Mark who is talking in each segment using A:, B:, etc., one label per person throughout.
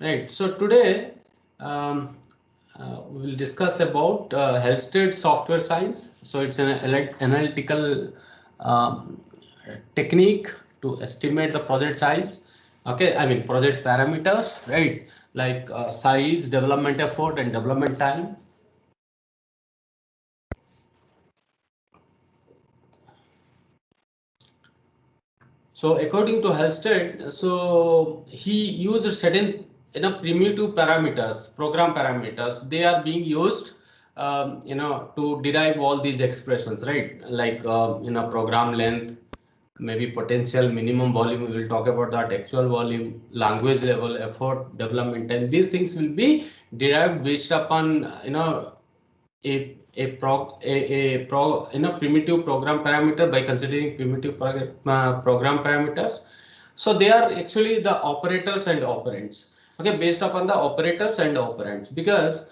A: Right. So today um, we will discuss about Halstead software science. So it's an analytical um, technique to estimate the project size. Okay, I mean project parameters, right? Like size, development effort, and development time. So according to Halstead, so he used certain primitive parameters, program parameters. They are being used, to derive all these expressions, right? Like program length, maybe potential minimum volume. We will talk about that actual volume, language level, effort, development time. These things will be derived based upon primitive program parameter by considering primitive program parameters. So they are actually the operators and operands. Okay, based upon the operators and operands, because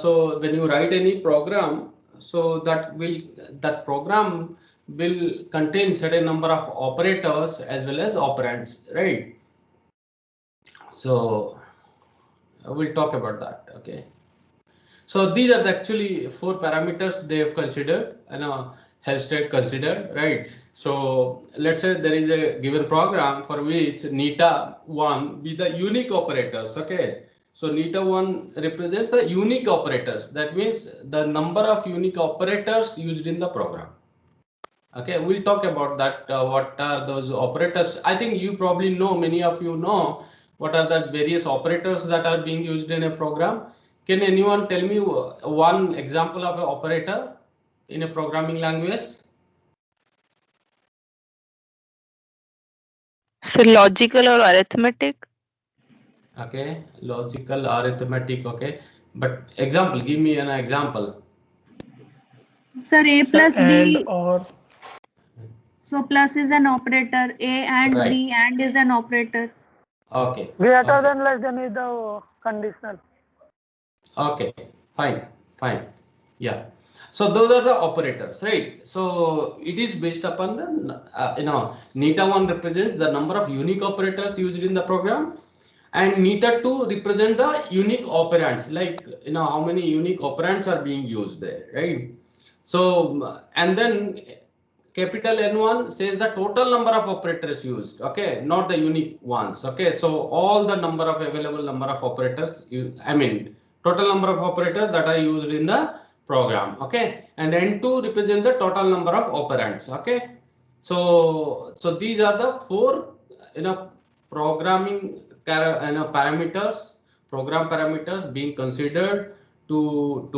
A: so when you write any program, so that program will contain certain number of operators as well as operands, right? So we'll talk about that. Okay. So these are the actually four parameters they have considered, Halstead considered, right? So let's say there is a given program for which neta 1 be the unique operators. Okay. So neta 1 represents the unique operators. That means the number of unique operators used in the program. Okay, we'll talk about that. What are those operators? I think you probably know, many of you know what are the various operators that are being used in a program. Can anyone tell me one example of an operator in a programming language?
B: So logical or arithmetic?
A: Okay, logical, arithmetic. Okay, but example, give me an example.
C: Sir, A
D: Sir,
C: plus
D: and
C: B.
D: or
C: So plus is an operator. A and
A: Right.
C: B and is an operator.
A: Okay.
E: Greater
A: Okay.
E: than less than is the conditional.
A: Okay, fine, fine. Yeah. So those are the operators, right? So it is based upon the, neta 1 represents the number of unique operators used in the program, and neta 2 represent the unique operands, like, how many unique operands are being used there, right? So, and then capital N1 says the total number of operators used, okay, not the unique ones, okay. So all the number of available number of operators, total number of operators that are used in the program, okay, and N2 represent the total number of operands, okay. So these are the four, programming parameters, program parameters being considered to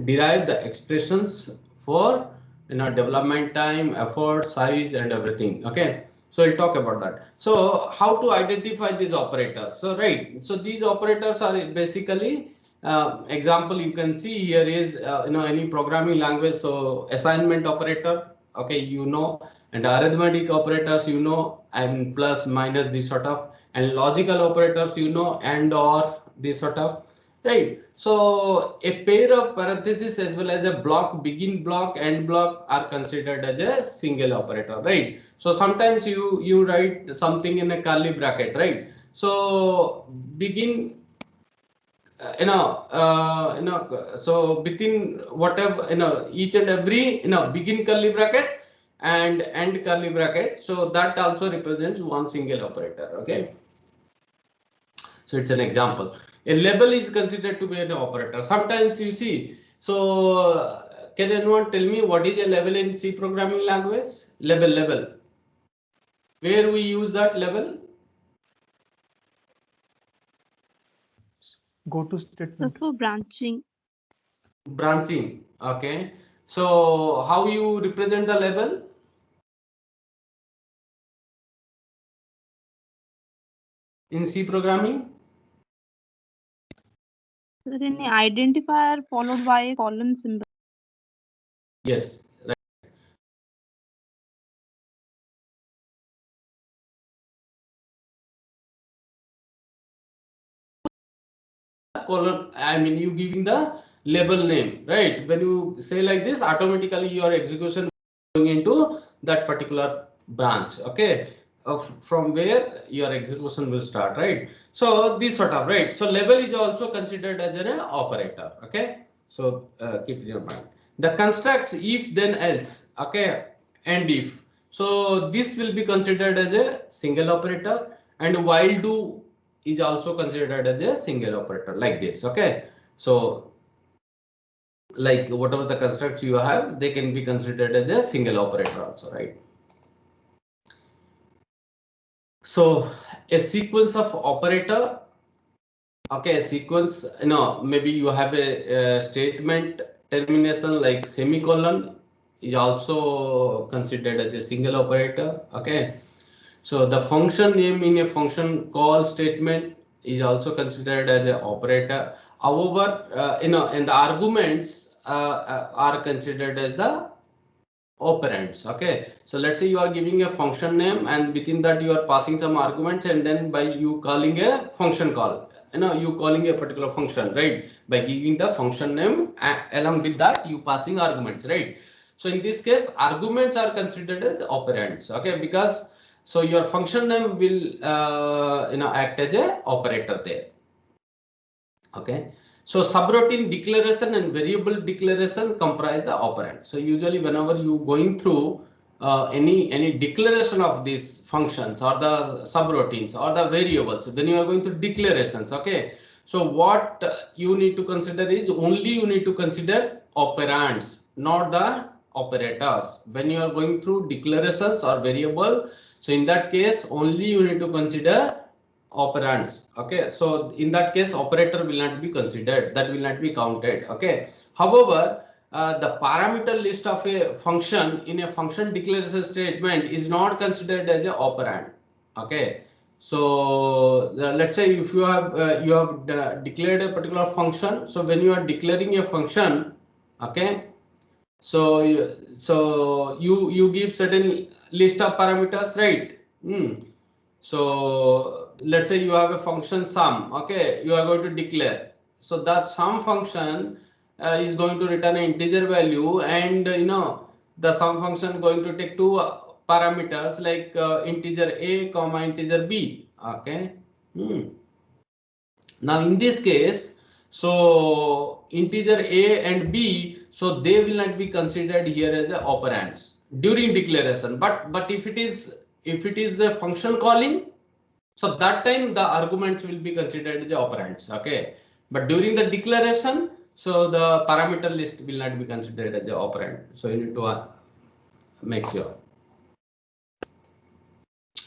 A: derive the expressions for development time, effort, size, and everything. Okay, so we'll talk about that. So how to identify these operators? So right, so these operators are basically, example you can see here is, any programming language. So assignment operator, okay, and arithmetic operators, and plus minus, this sort of, and logical operators, and or, this sort of, right. So a pair of parentheses as well as a block, begin block, end block, are considered as a single operator, right? So sometimes you write something in a curly bracket, right? So begin, so within whatever, each and every, begin curly bracket and end curly bracket, so that also represents one single operator. Okay, so it's an example. A label is considered to be an operator. Sometimes you see, so can anyone tell me what is a label in C programming language? Label, where we use that label?
D: go to statement.
B: For branching.
A: Branching. Okay, so how you represent the label in C programming?
B: An identifier followed by a colon symbol.
A: Yes, right. Colon, you giving the label name, right? When you say like this, automatically your execution going into that particular branch. Okay, from where your execution will start, right? So this sort of, right? So label is also considered as an operator. Okay, so keep it in your mind. The constructs if then else, okay, and if. So this will be considered as a single operator, and while do is also considered as a single operator, like this. Okay, so like whatever the constructs you have, they can be considered as a single operator also, right? So a sequence of operator, okay, a sequence, maybe you have a statement termination like semicolon is also considered as a single operator. Okay, so the function name in a function call statement is also considered as an operator. However, and the arguments are considered as the operands. Okay, so let's say you are giving a function name, and within that you are passing some arguments, and then by you calling a function call, you calling a particular function, right, by giving the function name, along with that you passing arguments, right? So in this case arguments are considered as operands. Okay, because so your function name will act as a operator there. Okay, so subroutine declaration and variable declaration comprise the operand. So usually whenever you going through any declaration of these functions or the subroutines or the variables, when you are going through declarations, okay, so what you need to consider is only you need to consider operands, not the operators. When you are going through declarations or variable, so in that case only you need to consider operands. Okay, so in that case operator will not be considered, that will not be counted. Okay, however, the parameter list of a function in a function declaration statement is not considered as a operand. Okay, so let's say if you have declared a particular function, so when you are declaring a function, okay, so you give certain list of parameters, right? So let's say you have a function sum, okay, you are going to declare. So that sum function is going to return an integer value, and the sum function going to take two parameters like integer a comma integer b. Okay. Now in this case, so integer a and b, so they will not be considered here as a operands during declaration. But if it is a function calling, so that time the arguments will be considered as operands. Okay, but during the declaration, so the parameter list will not be considered as an operand. So you need to make sure.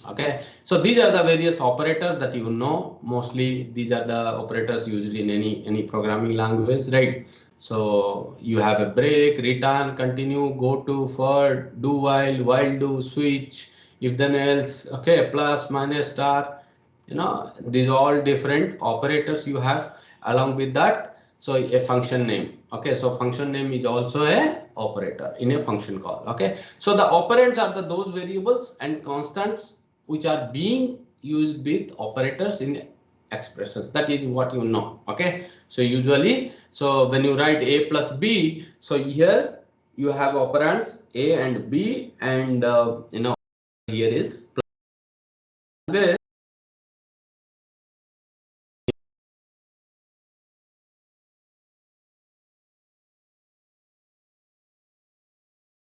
A: Okay, so these are the various operators that you know. Mostly these are the operators used in any programming language, right? So you have a break, return, continue, go to, for, do while do, switch, if then else, okay, plus, minus, star, these are all different operators you have. Along with that, so a function name. Okay, so function name is also a operator in a function call. Okay, so the operands are those variables and constants which are being used with operators in expressions. That is what you know. Okay, so usually, so when you write a plus b, so here you have operands a and b, and here is plus.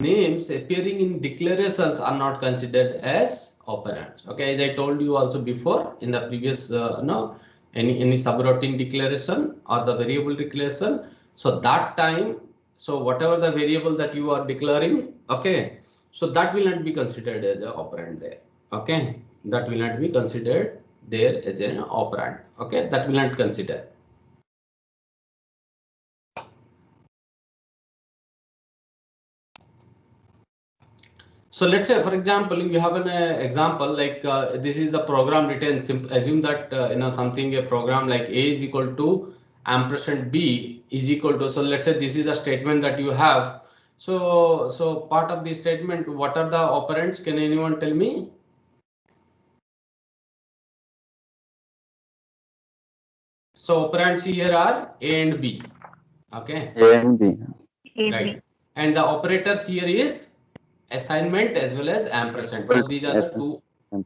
A: Names appearing in declarations are not considered as operands. Okay, as I told you also before in the previous any subroutine declaration or the variable declaration, so that time, so whatever the variable that you are declaring, okay, so that will not be considered as an operand there. Okay, that will not be considered there as an operand. Okay, that will not consider. So let's say, for example, you have an example like this is the program written. Assume that something, a program like a is equal to ampersand b is equal to. So let's say this is a statement that you have. So part of the statement, what are the operands? Can anyone tell me? So operands here are a and b. Okay.
D: A and B.
A: Right. And the operators here is assignment as well as ampersand. So these are the two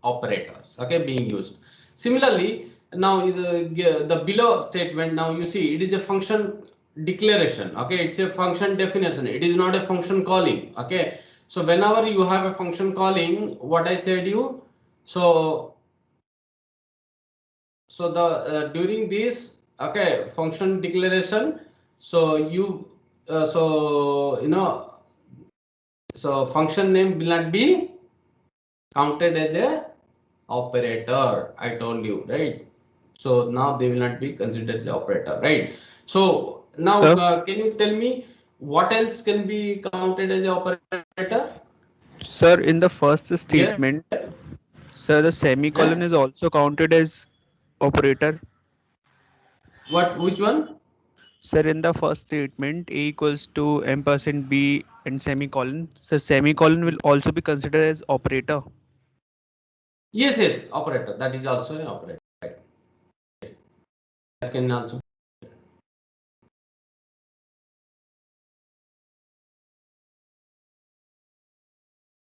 A: operators, okay, being used. Similarly, now the below statement, now you see it is a function declaration, okay, it's a function definition, it is not a function calling, okay. So whenever you have a function calling, what I said you, so the during this, okay, function declaration, so you so function name will not be counted as a operator, I told you, right? So now they will not be considered as operator, right? So now can you tell me what else can be counted as a operator?
D: Sir, in the first
A: Here,
D: statement, sir, the
A: eh?
D: semicolon is also counted as operator.
A: Which one?
D: Sir, in the first statement, A equals to ampersand B and semicolon. So semicolon will also be considered as operator.
A: Yes, operator. That is also an operator. Right? Yes, that can also.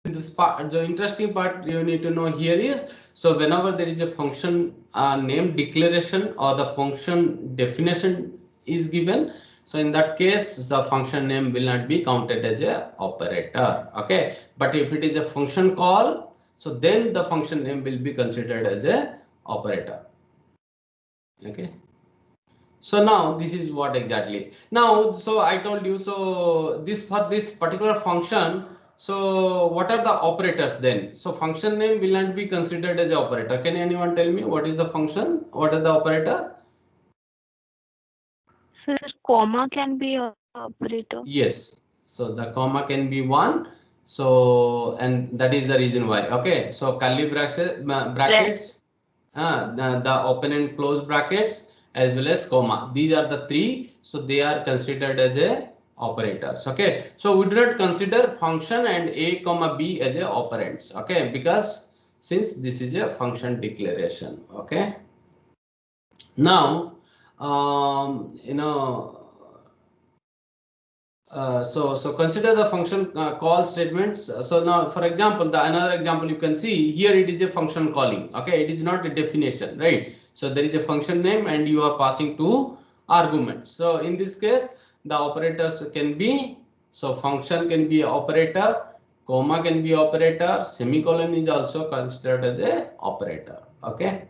A: This part, the interesting part you need to know here is, so whenever there is a function name declaration or the function definition is given, so in that case the function name will not be counted as a operator, okay. But if it is a function call, so then the function name will be considered as a operator, okay. So now this is what exactly. Now, so I told you, so this for this particular function, so what are the operators then? So function name will not be considered as an operator. Can anyone tell me what is the function? What are the operators?
B: Sir, comma can be a operator.
A: Yes. So the comma can be one. So, and that is the reason why. Okay. So curly brackets, the open and close brackets as well as comma. These are the three. So they are considered as a operators. Okay. So we do not consider function and a comma b as a operands. Okay. Because since this is a function declaration. Okay. Now, you know. So consider the function call statements. So now, for example, the another example you can see here, it is a function calling. Okay, it is not a definition, right? So there is a function name and you are passing two arguments. So in this case, the operators can be, so function can be operator, comma can be operator, semicolon is also considered as a operator. Okay,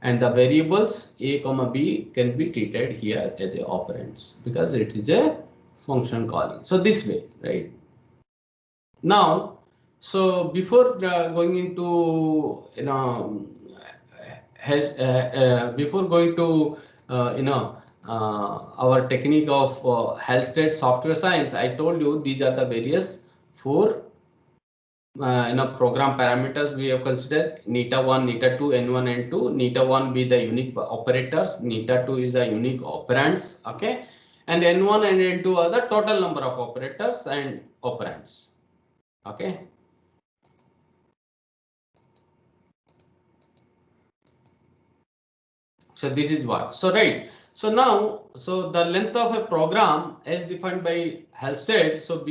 A: and the variables a comma b can be treated here as a operands because it is a function calling. So this way, right? Now, so before going into before going to our technique of Halstead software science, I told you these are the various four program parameters we have considered: neta 1, neta 2, n1, n2. Neta 1 be the unique operators, neta 2 is the unique operands, okay, and n1 and n2 are the total number of operators and operands, okay. So this is what, so right. So now, so the length of a program as defined by Halstead, so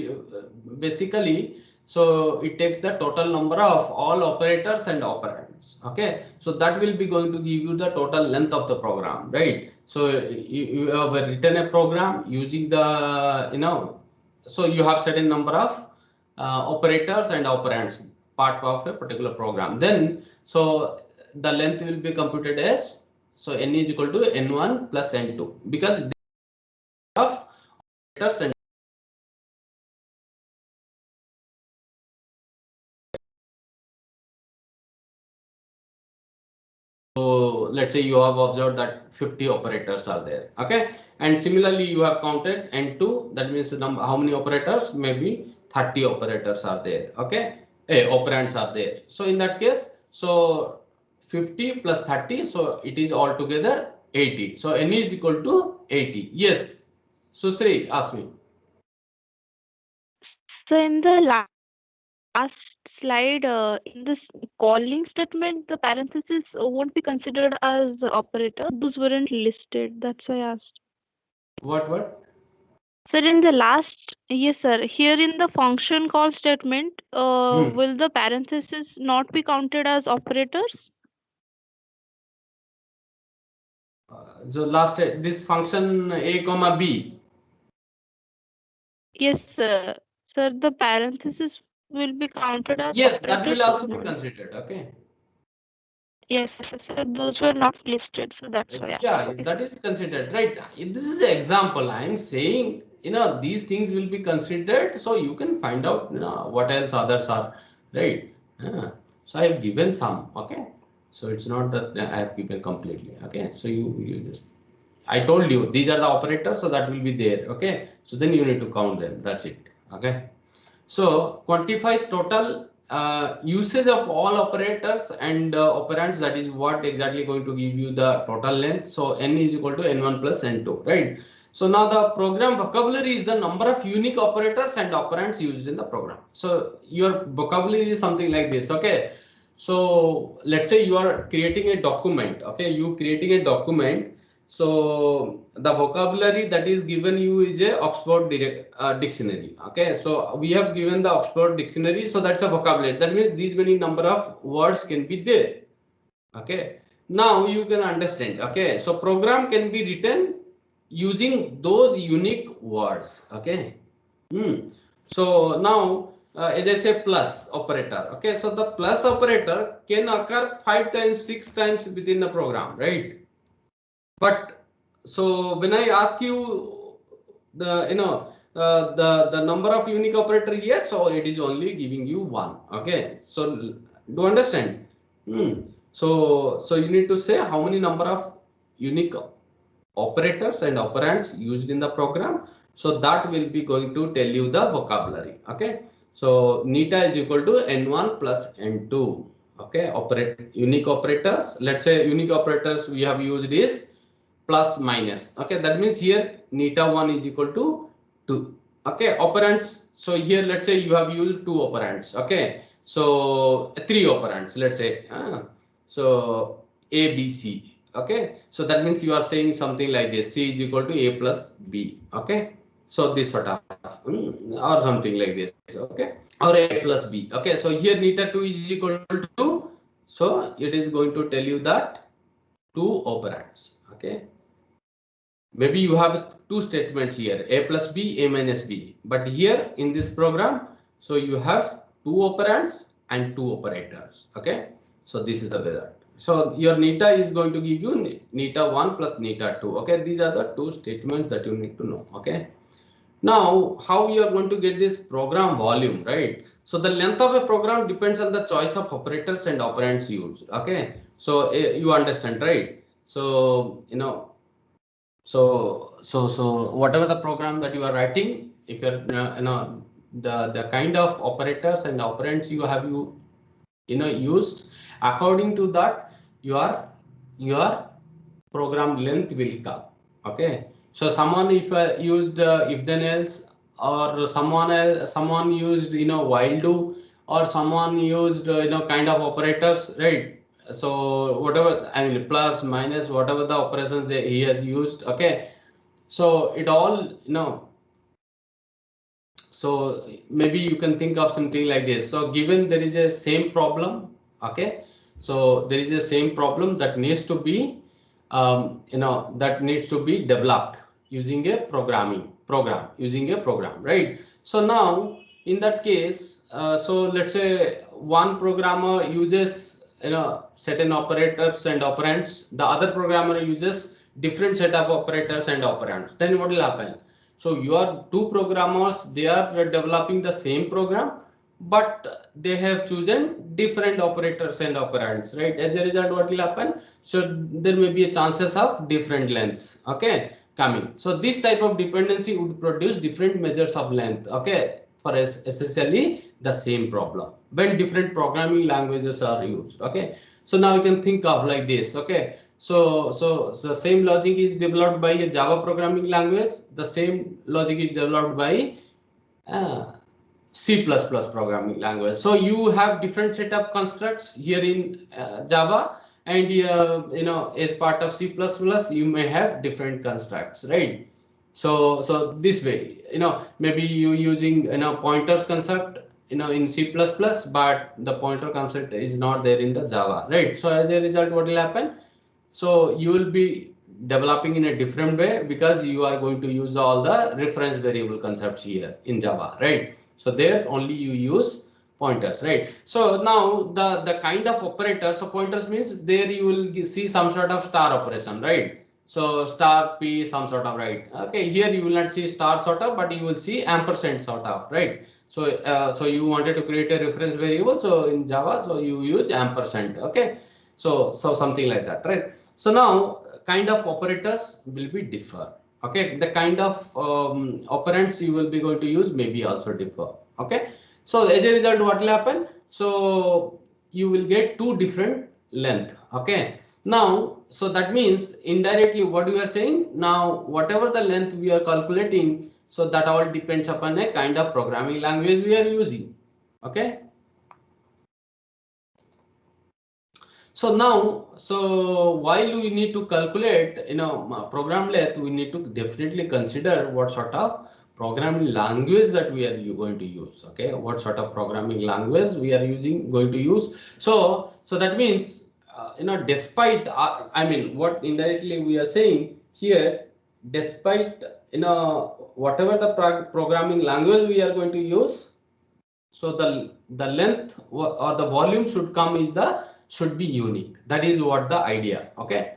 A: basically, so it takes the total number of all operators and operands, okay. So that will be going to give you the total length of the program, right? So you have written a program using the, so you have certain number of operators and operands part of a particular program. Then, so the length will be computed as, so n is equal to n1 plus n2 because of operators and so let's say you have observed that 50 operators are there, okay, and similarly you have counted n2, that means the number, how many operators, maybe 30 operators are there, okay, operands are there. So in that case, so 50 plus 30, so it is altogether 80. So n is equal to 80. Yes, Susri, ask me.
B: So in the last slide, in this calling statement, the parentheses won't be considered as operator. Those weren't listed. That's why I asked.
A: What?
B: Sir, in the last, yes, sir. Here in the function call statement, will the parentheses not be counted as operators?
A: So last this function a comma b.
B: Yes, sir. Sir, the parentheses will be counted as
A: Yes, that
B: operators.
A: will also be considered. Okay.
B: Yes, yes, sir. Those were not listed, so that's why I asked.
A: Yeah,
B: Okay,
A: that
B: sir.
A: is considered, right? This is an example. I am saying, these things will be considered, so you can find out, what else others are, right? So I have given some, okay? So it's not that I have given completely, okay? So you just, I told you these are the operators, so that will be there, okay? So then you need to count them. That's it, okay? So quantifies total usage of all operators and operands. That is what exactly going to give you the total length. So n is equal to n1 plus n2, right? So now the program vocabulary is the number of unique operators and operands used in the program. So your vocabulary is something like this, okay? So let's say you are creating a document, okay? You creating a document. So the vocabulary that is given you is a Oxford dictionary. Okay, so we have given the Oxford dictionary, so that's a vocabulary. That means these many number of words can be there. Okay, now you can understand. Okay, so program can be written using those unique words. Okay, so now as I say plus operator. Okay, so the plus operator can occur 5 times, 6 times within the program, right? But so when I ask you the the number of unique operator here, so it is only giving you one. Okay, so do understand? So you need to say how many number of unique operators and operands used in the program. So that will be going to tell you the vocabulary. Okay, so neta is equal to n1 plus n2. Okay, unique operators. Let's say unique operators we have used is plus minus. Okay, that means here neta 1 is equal to 2. Okay, operands. So here let's say you have used 2 operands. Okay, so 3 operands, let's say. So a b c. Okay, so that means you are saying something like this: c is equal to a plus b. Okay, so this sort of or something like this. Okay, or a plus b. Okay, so here neta 2 is equal to, so it is going to tell you that 2 operands. Okay, maybe you have 2 statements here, a plus b, a minus b, but here in this program, so you have 2 operands and 2 operators. Okay, so this is the result. So your neta is going to give you neta 1 plus neta 2. Okay, these are the 2 statements that you need to know. Okay, now how you are going to get this program volume, right? So the length of a program depends on the choice of operators and operands used. Okay, so you understand, right? So so whatever the program that you are writing, if you're the kind of operators and operands you used, according to that your program length will come. Okay, so someone if used if then else, or someone used while do, or someone used kind of operators, right? So whatever, I mean plus minus, whatever the operations that he has used. Okay, so it all so maybe you can think of something like this. So given there is a same problem, okay, so there is a same problem that needs to be that needs to be developed using a program using a program, right? So now in that case, so let's say one programmer uses certain operators and operands, the other programmer uses different set of operators and operands. Then what will happen? So your 2 programmers, they are developing the same program, but they have chosen different operators and operands, right? As a result, what will happen? So there may be a chances of different lengths, okay, coming. So this type of dependency would produce different measures of length, okay, for essentially the same problem when different programming languages are used. Okay, so now you can think of like this. Okay, so the same logic is developed by a Java programming language. The same logic is developed by C++ programming language. So you have different set of constructs here in Java, and as part of C++, you may have different constructs, right? So this way, maybe you using pointers concept in C++, but the pointer concept is not there in the Java, right? So as a result, what will happen? So you will be developing in a different way because you are going to use all the reference variable concepts here in Java, right? So there only you use pointers, right? So now the kind of operators, so pointers means there you will see some sort of star operation, right? So star p some sort of, right? Okay, here you will not see star sort of, but you will see ampersand sort of, right? So you wanted to create a reference variable, so in Java, so you use ampersand, okay? So something like that, right? So now kind of operators will be differ, okay? The kind of operands you will be going to use maybe also differ, okay? So as a result, what will happen? So you will get two different length, okay? Now, so that means indirectly what we are saying now, whatever the length we are calculating, so that all depends upon a kind of programming language we are using, okay? So now, so while we need to calculate, program length, we need to definitely consider what sort of programming language that we are going to use. Okay, what sort of programming language we are going to use. So that means, despite, I mean, what indirectly we are saying here, despite, whatever the programming language we are going to use, so the length or the volume should be unique. That is what the idea. Okay.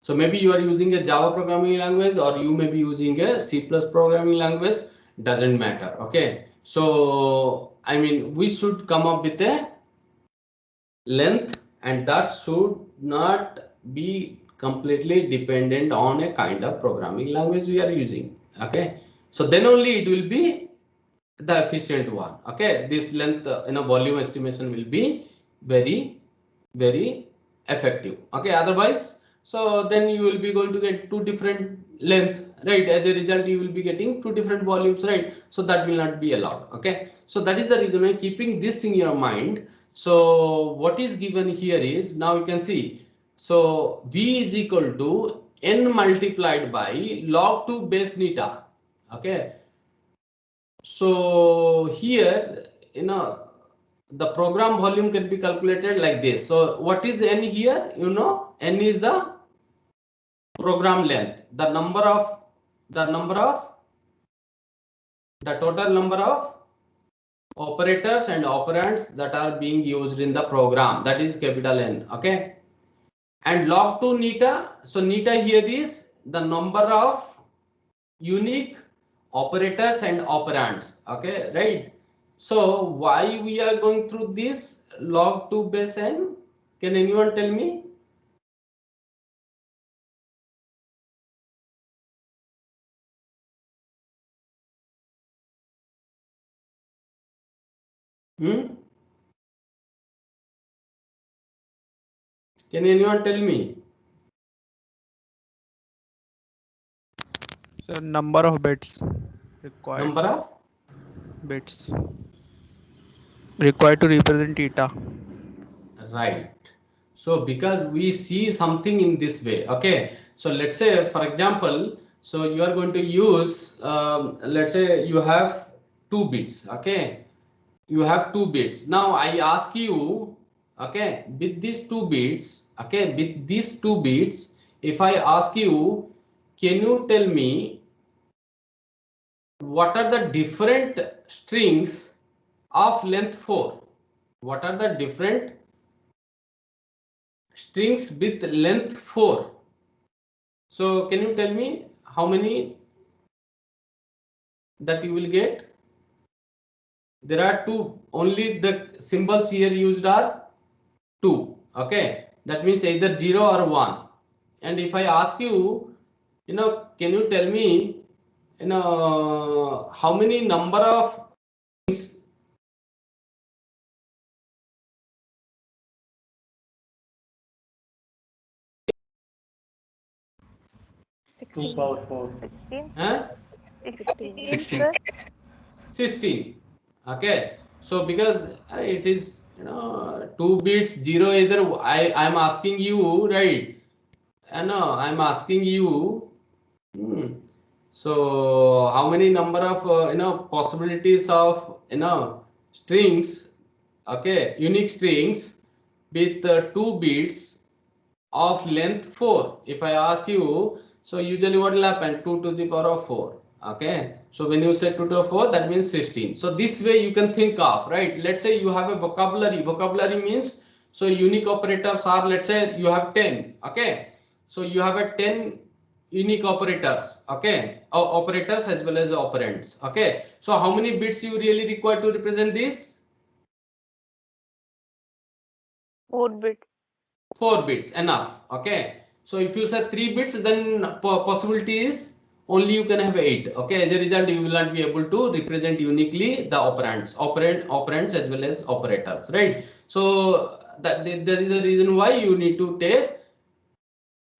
A: So maybe you are using a Java programming language or you may be using a C+ programming language. Doesn't matter. Okay. So I mean we should come up with a length and that should not be completely dependent on a kind of programming language we are using. Okay. So then only it will be the efficient one. Okay, this length volume estimation will be very effective. Okay, otherwise, so then you will be going to get two different length, right? As a result, you will be getting two different volumes, right? So that will not be allowed. Okay, so that is the reason why keeping this thing in your mind. So what is given here is, now you can see, so v is equal to n multiplied by log 2 base neta. Okay, so here, the program volume can be calculated like this. So what is n here? N is the program length, the total number of operators and operands that are being used in the program. That is capital N. Okay. And log 2 neta. So neta here is the number of unique operators and operands. Okay, right? So why we are going through this log 2 base n? Can anyone tell me? Hmm? Can anyone tell me?
D: So number of bits required.
A: Number of?
D: Bits required to represent eta.
A: Right. So because we see something in this way. Okay. So let's say, for example, so you are going to use, let's say you have 2 bits. Okay. You have 2 bits. Now I ask you, okay, with these 2 bits, okay, with these 2 bits, if I ask you, can you tell me what are the different strings of length 4? What are the different strings with length 4? So can you tell me how many that you will get? There are 2, only the symbols here used are 2. Okay, that means either 0 or 1. And if I ask you, can you tell me, how many number of things?
F: 2 power 4.
B: 16.
A: Huh?
B: 16.
A: 16. Okay, so because it is 2 bits 0, either I'm asking you, right? I'm asking you. So how many number of possibilities of strings, okay, unique strings with 2 bits of length 4. If I ask you, so usually what will happen? 2 to the power of 4. Okay, so when you say 2 to the 4, that means 16. So this way you can think of, right? Let's say you have a vocabulary. Vocabulary means, so unique operators are, let's say you have 10. Okay, so you have a 10 unique operators. Okay, operators as well as operands. Okay, so how many bits you really require to represent this?
E: 4-bit.
A: 4 bits enough. Okay, so if you say 3 bits, then possibility is only you can have 8. Okay, as a result you will not be able to represent uniquely the operands as well as operators, right? So that is the reason why you need to take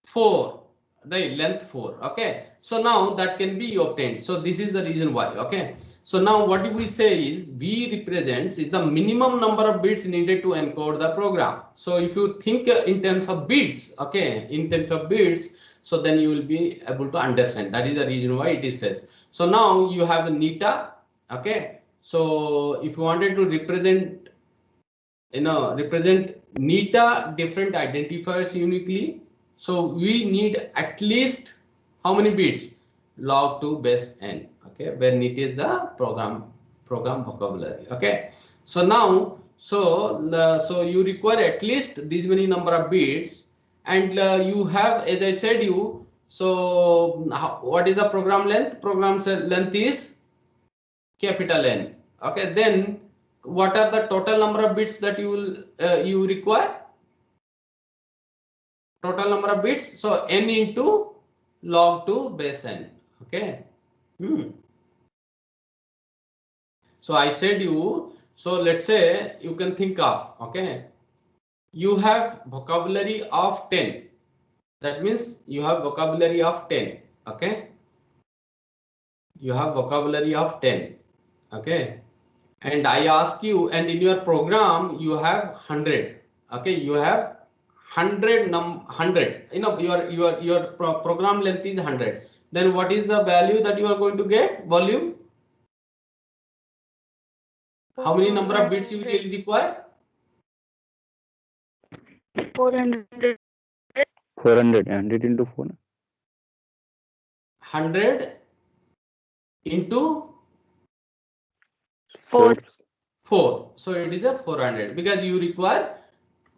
A: 4, right, length 4. Okay, so now that can be obtained. So this is the reason why. Okay, so now what we say is V represents is the minimum number of bits needed to encode the program. So if you think in terms of bits, okay, in terms of bits, so then you will be able to understand. That is the reason why it is says. So now you have a neta. Okay, so if you wanted to represent neta different identifiers uniquely, so we need at least how many bits? Log 2 base n. Okay, where neta is the program vocabulary. Okay, so now so you require at least these many number of bits, and you have, as I said you, so what is the program length? Program length is capital N. Okay, then what are the total number of bits that you will you require? Total number of bits, so n into log 2 base n. Okay. So I said you, so let's say you can think of, okay, you have vocabulary of 10. That means you have vocabulary of 10. Okay, you have vocabulary of 10. Okay, and I ask you, and in your program you have 100. Okay, you have 100. Your program length is 100. Then what is the value that you are going to get? Volume? How many number of bits you really require?
E: 400.
G: 400. 100 into 4.
A: 100 into
E: 4.
A: 4. So it is a 400 because you require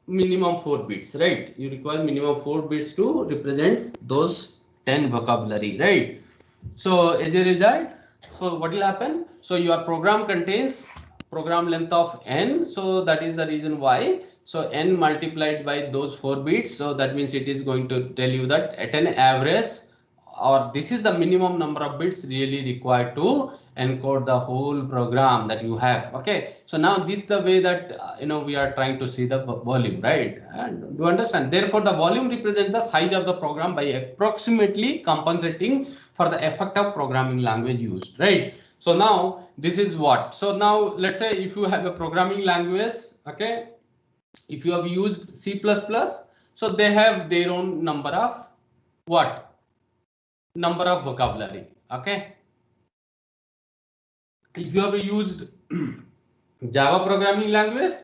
A: minimum 4 bits, right? You require minimum 4 bits to represent those 10 vocabulary, right? So as a result, so what will happen? So your program contains program length of n. So that is the reason why. So n multiplied by those 4 bits. So that means it is going to tell you that at an average, or this is the minimum number of bits really required to encode the whole program that you have. Okay, so now this is the way that we are trying to see the volume, right? And do you understand? Therefore the volume represents the size of the program by approximately compensating for the effect of programming language used, right? So now this is what, so now let's say if you have a programming language, okay, if you have used C++, so they have their own number of number of vocabulary. Okay, if you have used Java programming language,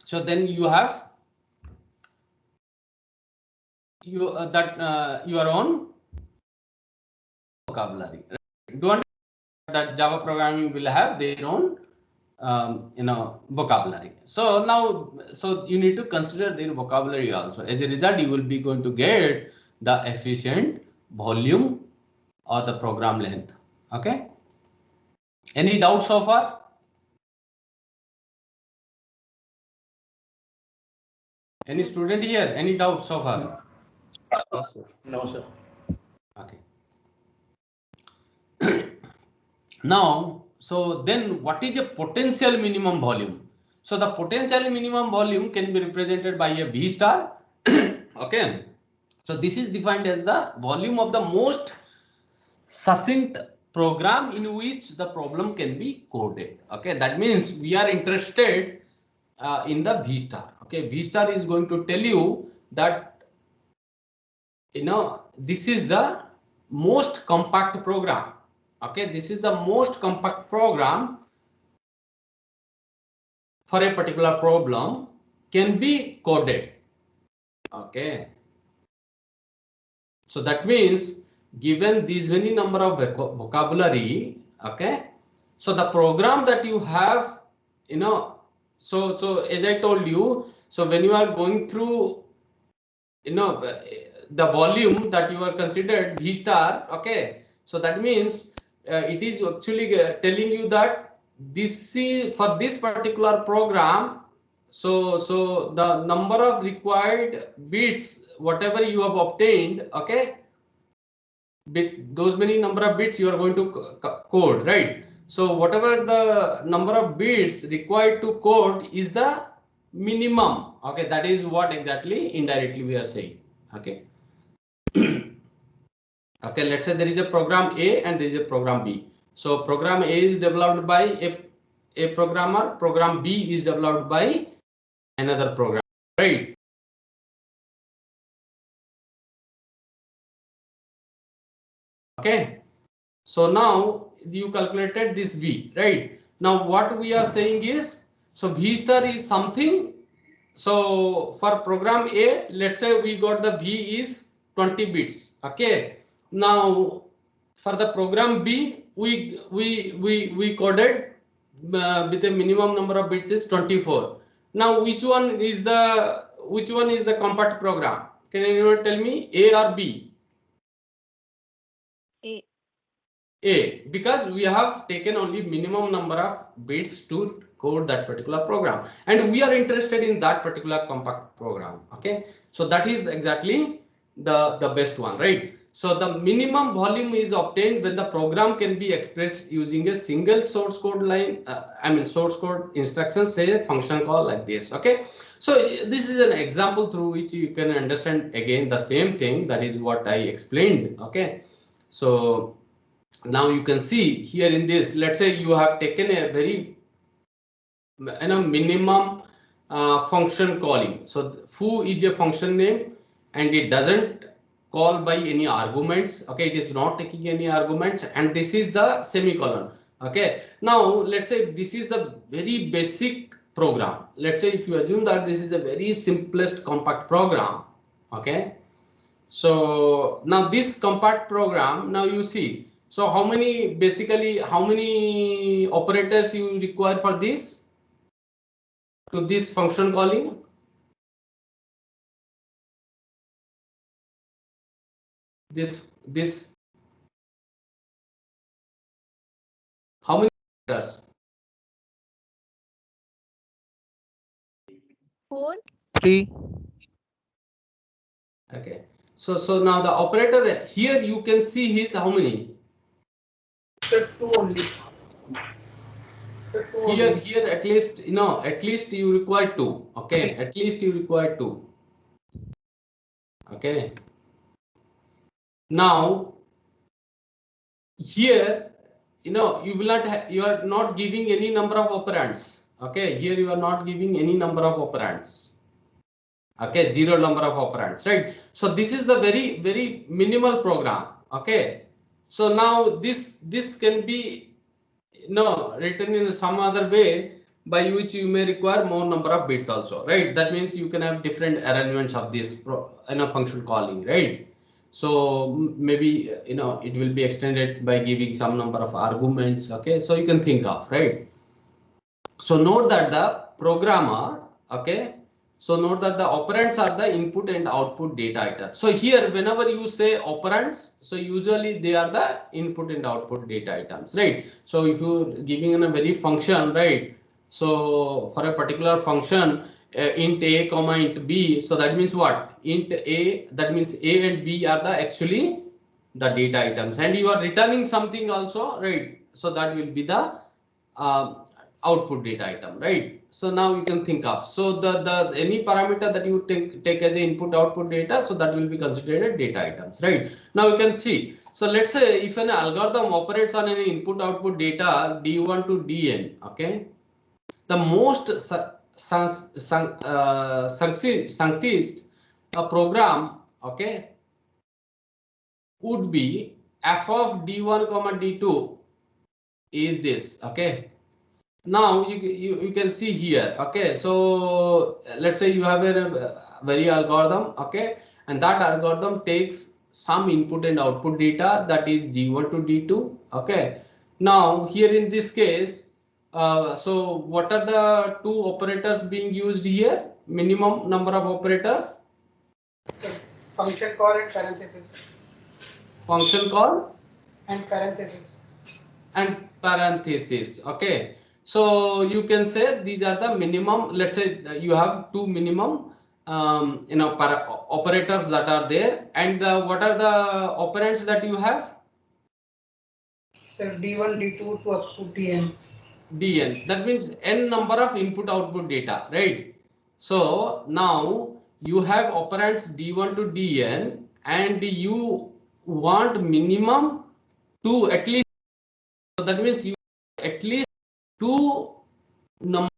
A: so then you have your own vocabulary. Right? Do you understand that Java programming will have their own vocabulary? So now, so you need to consider their vocabulary also. As a result, you will be going to get the efficient volume or the program length. Okay, any doubts so far? Any student here? Any doubts so far?
F: No, sir.
A: Okay. Now, so then what is a potential minimum volume? So the potential minimum volume can be represented by a V star. Okay. So this is defined as the volume of the most succinct program in which the problem can be coded. Okay. That means we are interested in the V star. Okay. V star is going to tell you that, this is the most compact program. Okay, this is the most compact program for a particular problem can be coded. Okay, so that means given these many number of vocabulary, okay, so the program that you have, so as I told you, so when you are going through, the volume that you are considered V star, okay, so that means it is actually telling you that this is for this particular program. So the number of required bits, whatever you have obtained, okay, those many number of bits you are going to code, right? So whatever the number of bits required to code is the minimum. Okay, that is what exactly indirectly we are saying. Okay. Okay, let's say there is a program A and there is a program B. So program A is developed by a programmer, program B is developed by another program, right? Okay, so now you calculated this V, right? Now what we are saying is, so V star is something. So for program A, let's say we got the V is 20 bits. Okay, now for the program B, we coded with a minimum number of bits is 24. Now which one is the compact program? Can anyone tell me, A or B? A, because we have taken only minimum number of bits to code that particular program, and we are interested in that particular compact program. Okay, so that is exactly the best one, right? So the minimum volume is obtained when the program can be expressed using a single source code line. Source code instructions, say a function call like this. Okay, so this is an example through which you can understand again the same thing. That is what I explained. Okay, so now you can see here in this, let's say you have taken a very minimum function calling. So foo is a function name and it doesn't call by any arguments. Okay, it is not taking any arguments, and this is the semicolon. Okay, now let's say this is the very basic program. Let's say if you assume that this is a very simplest compact program. Okay, so now this compact program, now you see, so how many operators you require for this, to this function calling? This how many operators?
E: 4.
D: 3.
A: Okay, so now the operator here you can see his how many?
F: Sir, 2 only. Sir, 2 only.
A: Here at least you require 2. Okay, at least you require 2. Okay, now here you are not giving any number of operands. Okay, here you are not giving any number of operands. Okay, 0 number of operands, right? So this is the very minimal program. Okay, so now this can be written in some other way by which you may require more number of bits also, right? That means you can have different arrangements of this function calling, right? So maybe it will be extended by giving some number of arguments. Okay, so you can think of, right? So note that the programmer, okay, so note that the operands are the input and output data item. So here whenever you say operands, so usually they are the input and output data items, right? So if you're giving in a very function, right, so for a particular function, int a comma int b, so that means what? Int a, that means a and b are the actually the data items, and you are returning something also, right? So that will be the output data item, right? So now you can think of, so the any parameter that you take as a input output data, so that will be considered data items, right? Now you can see, so let's say if an algorithm operates on any input output data d1 to dn, okay, the most succinct program, okay, would be f of d1 comma d2 is this. Okay. Now you can see here. Okay, so let's say you have a very algorithm. Okay, and that algorithm takes some input and output data, that is d1 to d2. Okay, now here in this case, so what are the two operators being used here? Minimum number of operators.
F: Function call and parenthesis.
A: Function call
F: And parenthesis.
A: and parenthesis. Okay, so you can say these are the minimum. Let's say you have two minimum operators that are there, and what are the operands that you have?
F: So D1, D2 to up to Dn.
A: Dn, that means n number of input output data, right? So now you have operands d1 to dn, and you want minimum two at least. So that means you at least two number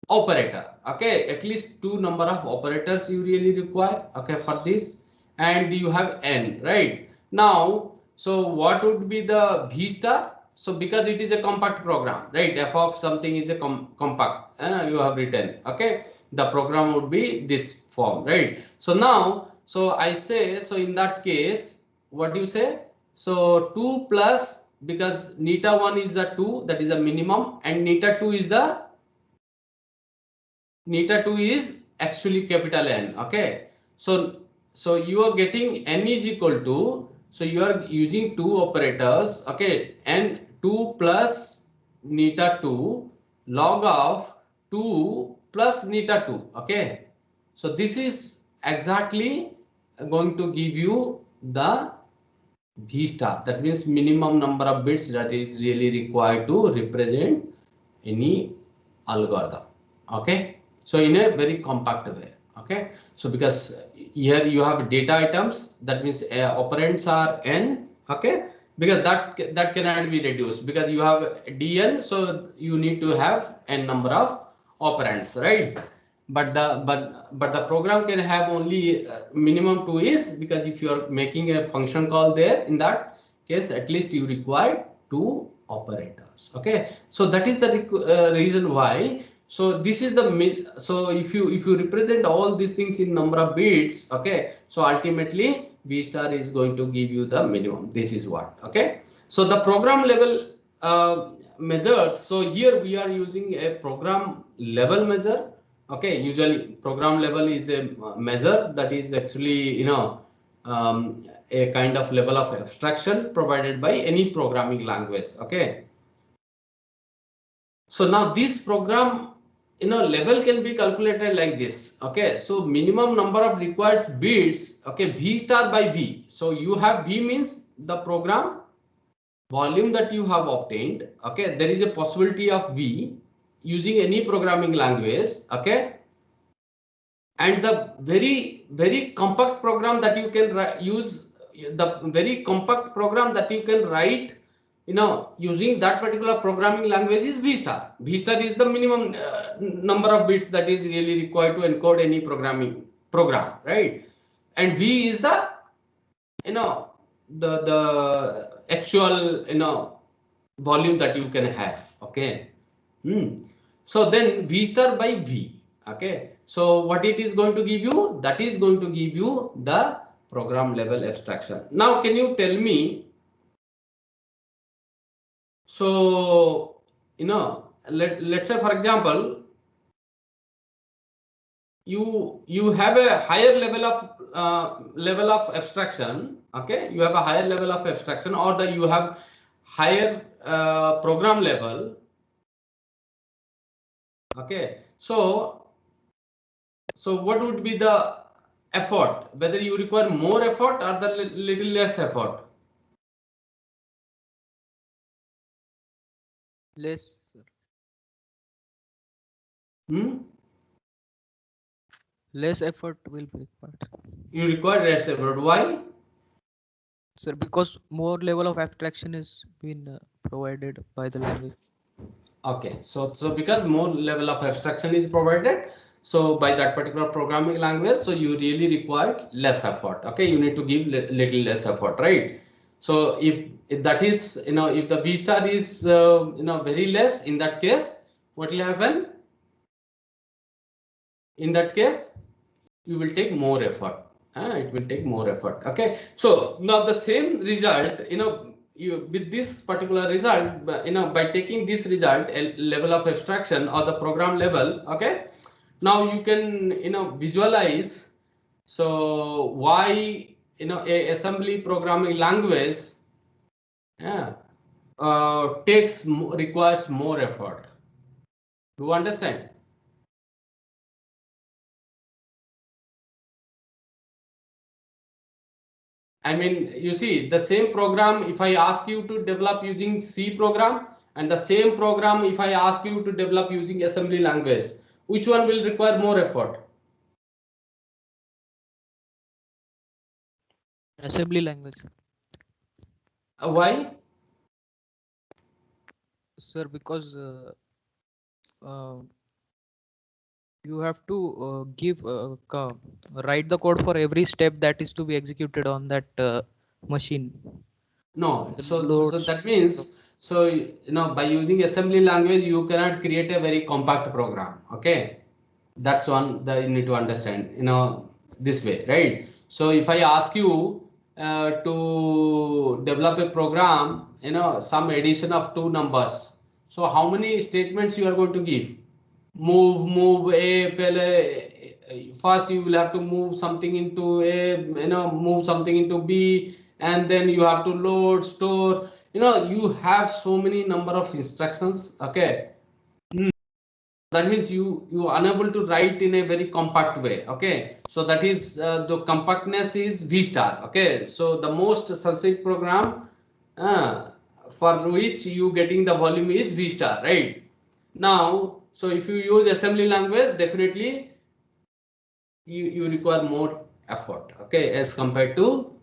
A: operator. Okay, at least two number of operators you really require. Okay, for this, and you have n, right? Now, so what would be the v star? So because it is a compact program, right? F of something is a compact, you have written. Okay, the program would be this form, right? So now, so I say, so in that case, what do you say? So 2 plus, because neta 1 is the 2, that is the minimum, and neta 2 is the neta 2 is actually capital N. Okay, so you are getting n is equal to, so you are using two operators. Okay, n 2 plus neta 2 log of 2 plus neta 2. Okay, so this is exactly going to give you the v star, that means minimum number of bits that is really required to represent any algorithm. Okay, so in a very compact way. Okay, so because here you have data items, that means operands are n. Okay, because that cannot be reduced because you have dn, so you need to have n number of operands, right? But the program can have only minimum 2 is, because if you are making a function call there, in that case at least you require two operators. Okay, so that is the reason why. So this is the so if you represent all these things in number of bits, okay, so ultimately v star is going to give you the minimum. This is what. Okay, so the program level measures. So here we are using a program level measure. Okay, usually program level is a measure that is actually a kind of level of abstraction provided by any programming language. Okay, so now this program level can be calculated like this. Okay, so minimum number of required bits. Okay, v star by v. So you have v means the program volume that you have obtained. Okay, there is a possibility of v using any programming language. Okay, and the very compact program that you can use, the very compact program that you can write using that particular programming language is v star. V star is the minimum number of bits that is really required to encode any programming program, right? And v is the the actual volume that you can have. Okay. So then v star by v. Okay, so what it is going to give you? That is going to give you the program level abstraction. Now can you tell me, so let's say for example you have a higher level of abstraction. Okay, you have a higher level of abstraction, or that you have higher program level. Okay, so what would be the effort, whether you require more effort or the little less effort?
D: Less, sir. Less effort will be required.
A: You require less effort. Why?
D: Sir, because more level of abstraction is been provided by the language.
A: Okay, so because more level of abstraction is provided, So by that particular programming language, so you really require less effort. Okay, you need to give little less effort, right? So if that is, if the B star is very less, in that case, what will happen? In that case, you will take more effort. It will take more effort. Okay, so now the same result, you with this particular result, by taking this result, a level of abstraction or the program level. Okay, now you can visualize. So why a assembly programming language, yeah, requires more effort. Do you understand? I mean, you see, the same program, if I ask you to develop using C program, and the same program, if I ask you to develop using assembly language, which one will require more effort?
D: Assembly language.
A: Why?
D: Sir, because uh, you have to write the code for every step that is to be executed on that machine.
A: No,
D: The
A: so that means, so by using assembly language, you cannot create a very compact program. Okay, that's one that you need to understand. This way, right? So if I ask you to develop a program, some addition of two numbers. So how many statements you are going to give? Move a first you will have to move something into a, move something into B, and then you have to load, store, you have so many number of instructions. Okay, that means you are unable to write in a very compact way. Okay, so that is the compactness is V star. Okay, so the most succinct program for which you getting the volume is V star, right? Now, so if you use assembly language, definitely you require more effort, okay, as compared to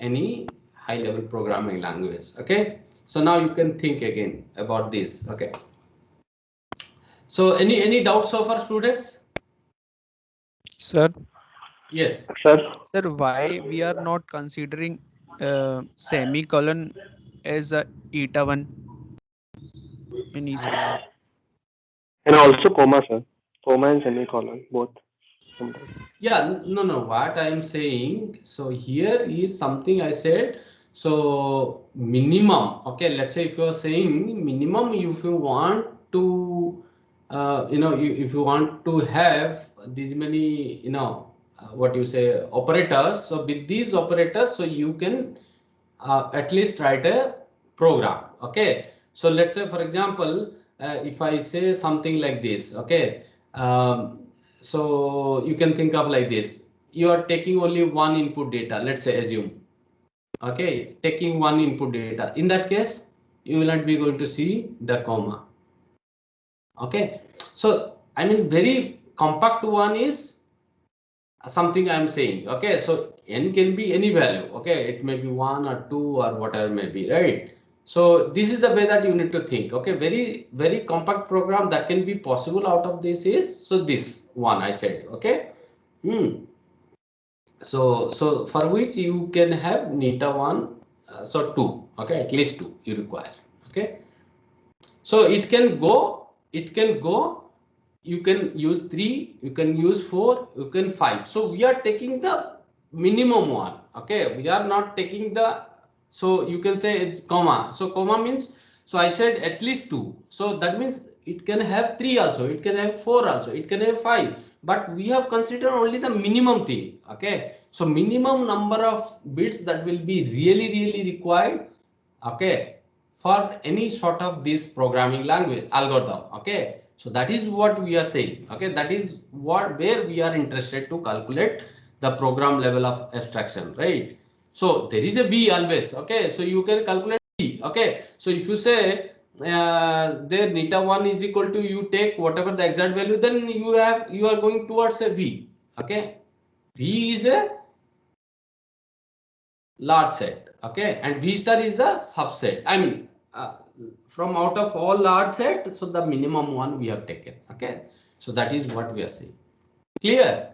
A: any high level programming language. Okay, so now you can think again about this. Okay, so any doubts so far, students?
D: Sir,
A: Yes.
D: sir, why we are not considering semicolon as a eta 1 in each case?
H: And also comma, sir. Comma and semicolon, both sometimes.
A: Yeah, no, what I am saying, so here is something I said. So minimum, okay, let's say if you are saying minimum, if you want to, if you want to have these many, what you say, operators. So with these operators, so you can at least write a program. Okay, so let's say, for example, if I say something like this. Okay, so you can think of like this: you are taking only one input data, let's say, assume. Okay, taking one input data, in that case you will not be going to see the comma. Okay, so I mean, very compact one is something I'm saying. Okay, so n can be any value. Okay, it may be 1 or 2 or whatever may be, right? So this is the way that you need to think. Okay, very compact program that can be possible out of this is, so this one I said. Okay, so for which you can have neta 1, so 2. Okay, at least 2 you require. Okay, so it can go, you can use 3, you can use 4, you can 5. So we are taking the minimum one. Okay, we are not taking the, so you can say it's comma. So comma means, so I said at least 2. So that means it can have 3 also, it can have 4 also, it can have 5, but we have considered only the minimum thing. Okay, so minimum number of bits that will be really required. Okay, for any sort of this programming language algorithm. Okay, so that is what we are saying. Okay, that is where we are interested to calculate the program level of abstraction, right? So there is a V always. Okay, so you can calculate V. Okay, so if you say there neta 1 is equal to, you take whatever the exact value, then you are going towards a V. Okay, V is a large set. Okay, and V star is a subset. I mean, from out of all large set, so the minimum one we have taken. Okay, so that is what we are saying. Clear?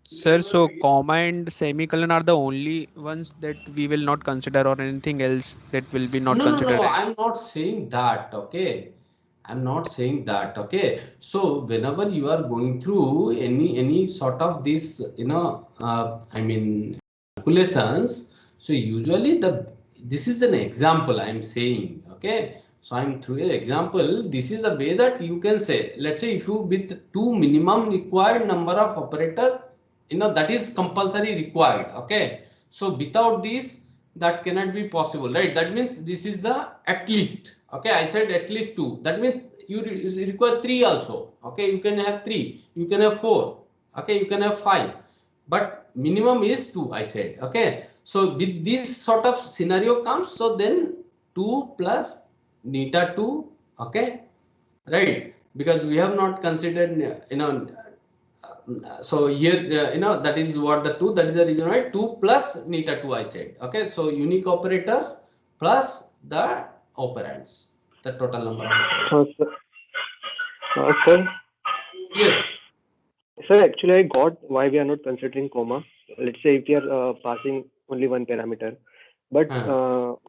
D: Sir, so comma and semicolon are the only ones that we will not consider, or anything else that will be not considered?
A: I'm not saying that. Okay. I'm not saying that. Okay. So whenever you are going through any sort of this, I mean calculations. So usually this is an example I'm saying. Okay. So I'm through an example. This is the way that you can say. Let's say if you with two minimum required number of operators, that is compulsory required. Okay. So without this, that cannot be possible, right? That means this is the at least. Okay, I said at least two. That means you require three also. Okay, you can have three, you can have four. Okay, you can have five, but minimum is two, I said. Okay, so with this sort of scenario comes, so then 2 plus neta 2. Okay, right? Because we have not considered, so here, that is what the 2, that is the reason why 2 plus neta 2 I said. Okay, so unique operators plus the operands, the total number of operands.
H: Sir, sir,
A: Yes.
H: sir, actually, I got why we are not considering comma. Let's say if we are passing only one parameter, but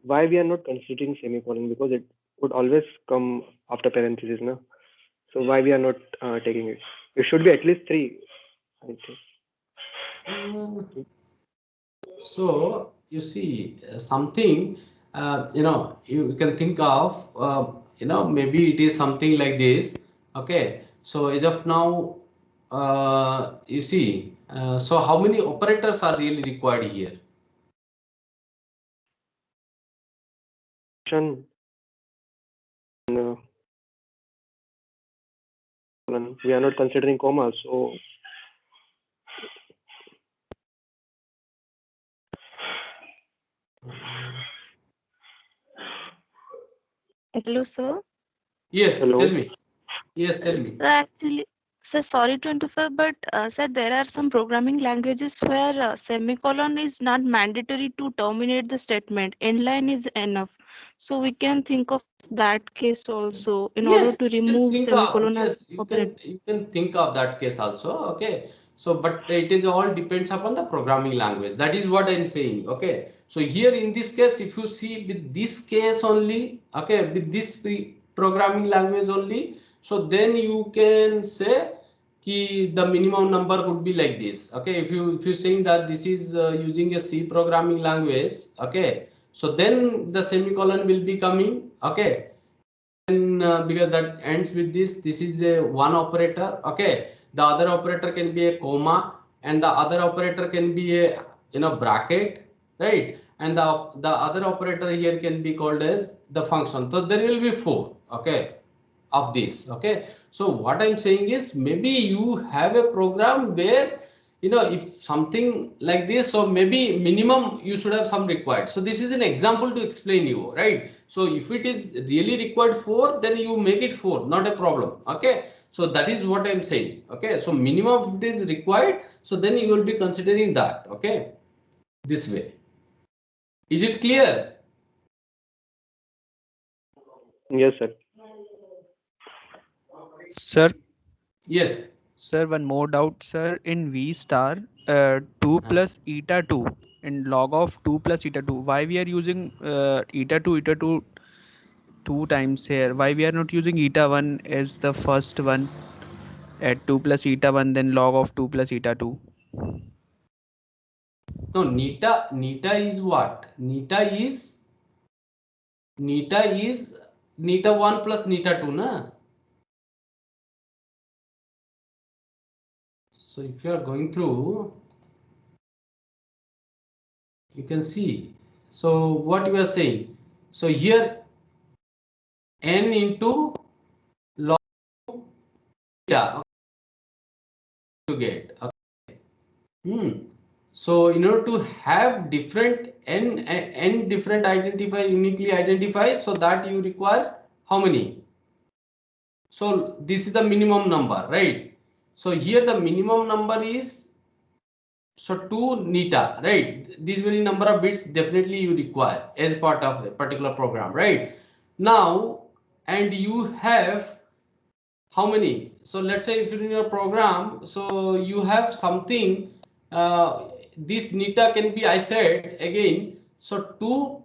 H: why we are not considering semicolon? Because it would always come after parentheses, no? So why we are not taking it? It should be at least three, I think.
A: So you see something, you can think of, maybe it is something like this. Okay, so as of now, you see, so how many operators are really required here?
H: And, we are not considering comma, so
B: Hello, sir.
A: Yes,
H: hello.
A: tell me. Yes, tell me.
B: Sir, actually, sir, sorry to interfere, but sir, there are some programming languages where semicolon is not mandatory to terminate the statement. End-line is enough. So we can think of that case also in order
A: Yes,
B: to
A: you can
B: remove
A: think of,
B: semicolon as
A: yes,
B: operator.
A: you can think of that case also. Okay, so but it is all depends upon the programming language. That is what I'm saying. Okay, so here in this case, if you see with this case only, okay, with this programming language only, so then you can say ki the minimum number would be like this. Okay, if you saying that this is using a C programming language, okay, so then the semicolon will be coming. Okay, because that ends with this is a one operator. Okay, the other operator can be a comma, and the other operator can be a bracket, right? And the other operator here can be called as the function. So there will be four, okay, of this. Okay, so what I'm saying is maybe you have a program where if something like this, so maybe minimum you should have some required. So this is an example to explain you, right? So if it is really required 4, then you make it 4, not a problem. Okay, so that is what I'm saying. Okay, so minimum if it is required, so then you will be considering that. Okay, this way. Is it clear?
H: Yes, sir.
D: Sir,
A: Yes.
D: sir, one more doubt, sir. In V star, 2 plus eta 2 and log of 2 plus eta 2. Why we are using eta 2 two times here? Why we are not using eta 1 as the first one at 2 plus eta 1, then log of 2 plus eta 2?
A: No, neta is what? Neta is neta 1 plus neta 2, na? So if you are going through, you can see. So what you are saying? So here n into log theta to get. Okay. So in order to have different n different identifier uniquely identified, so that you require how many? So this is the minimum number, right? So here the minimum number is, so 2 neta, right? These many number of bits definitely you require as part of a particular program, right? Now, and you have how many? So let's say if in your program, so you have something, this neta can be, I said again, so 2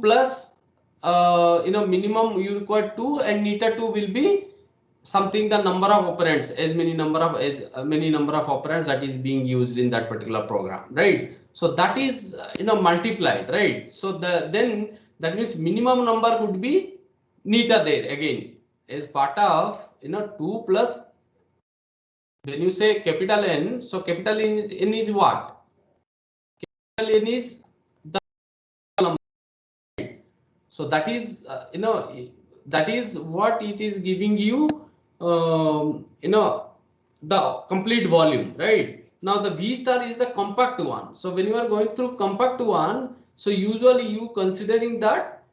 A: plus minimum you require 2, and neta 2 will be something, the number of operands, as many number of operands that is being used in that particular program, right? So that is multiplied, right? So then that means minimum number would be neta there again as part of 2 plus, when you say capital N, so capital N is what? Capital N is the number. So that is that is what it is giving you, the complete volume, right? Now the V star is the compact one. So when you are going through compact one, so usually you considering that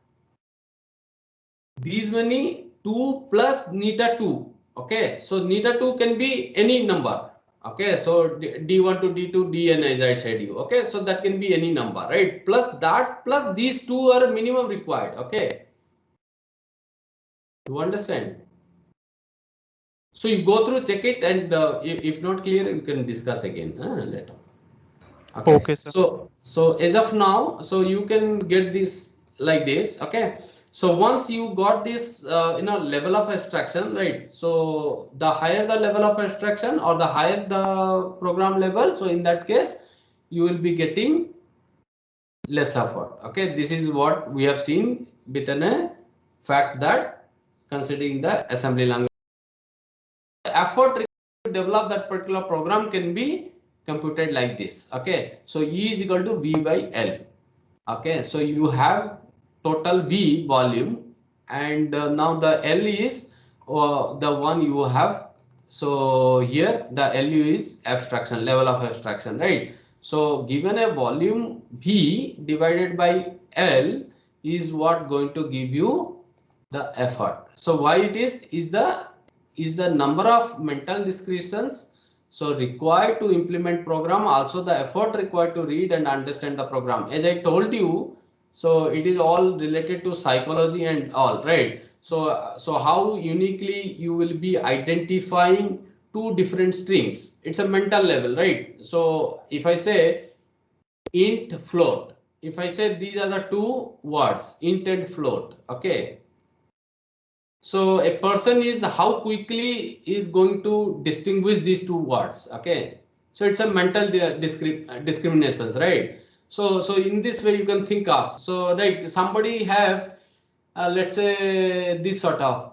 A: these many 2 plus neta 2. Okay, so neta 2 can be any number. Okay, so d1 to d2 dn, as I said you. Okay, so that can be any number, right? Plus that, plus these two are minimum required. Okay, you understand? So you go through, check it, and if not clear, you can discuss again later. Okay,
D: Okay, sir.
A: so as of now, so you can get this like this. Okay, so once you got this level of abstraction, right? So the higher the level of abstraction or the higher the program level, so in that case you will be getting less effort. Okay, this is what we have seen within a fact that considering the assembly language, effort required to develop that particular program can be computed like this. Okay, so E is equal to V by L. Okay, so you have total V volume, and now the L is the one you have. So here the LU is abstraction, level of abstraction, right? So given a volume V divided by L is what going to give you the effort. So why it is the number of mental discretions so required to implement program, also the effort required to read and understand the program. As I told you, so it is all related to psychology and all, right? So how uniquely you will be identifying two different strings? It's a mental level, right? So if I say int float, if I say these are the two words, int and float, okay, so a person is how quickly is going to distinguish these two words. Okay, so it's a mental discriminations, right? So in this way you can think of, so right, somebody have let's say this sort of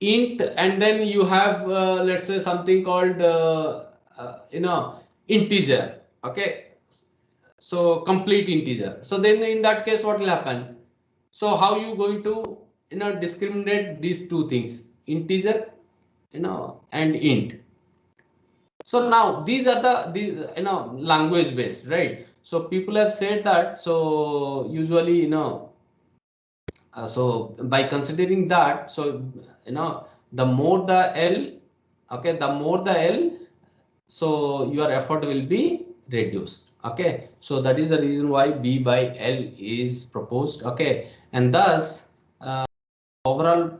A: int, and then you have let's say something called integer. Okay, so complete integer. So then in that case what will happen? So how you going to discriminate these two things, integer and int? So now these are the language based, right? So people have said that, so usually so by considering that, so the more the L, okay, the more the L, so your effort will be reduced. Okay, so that is the reason why B by L is proposed. Okay, and thus overall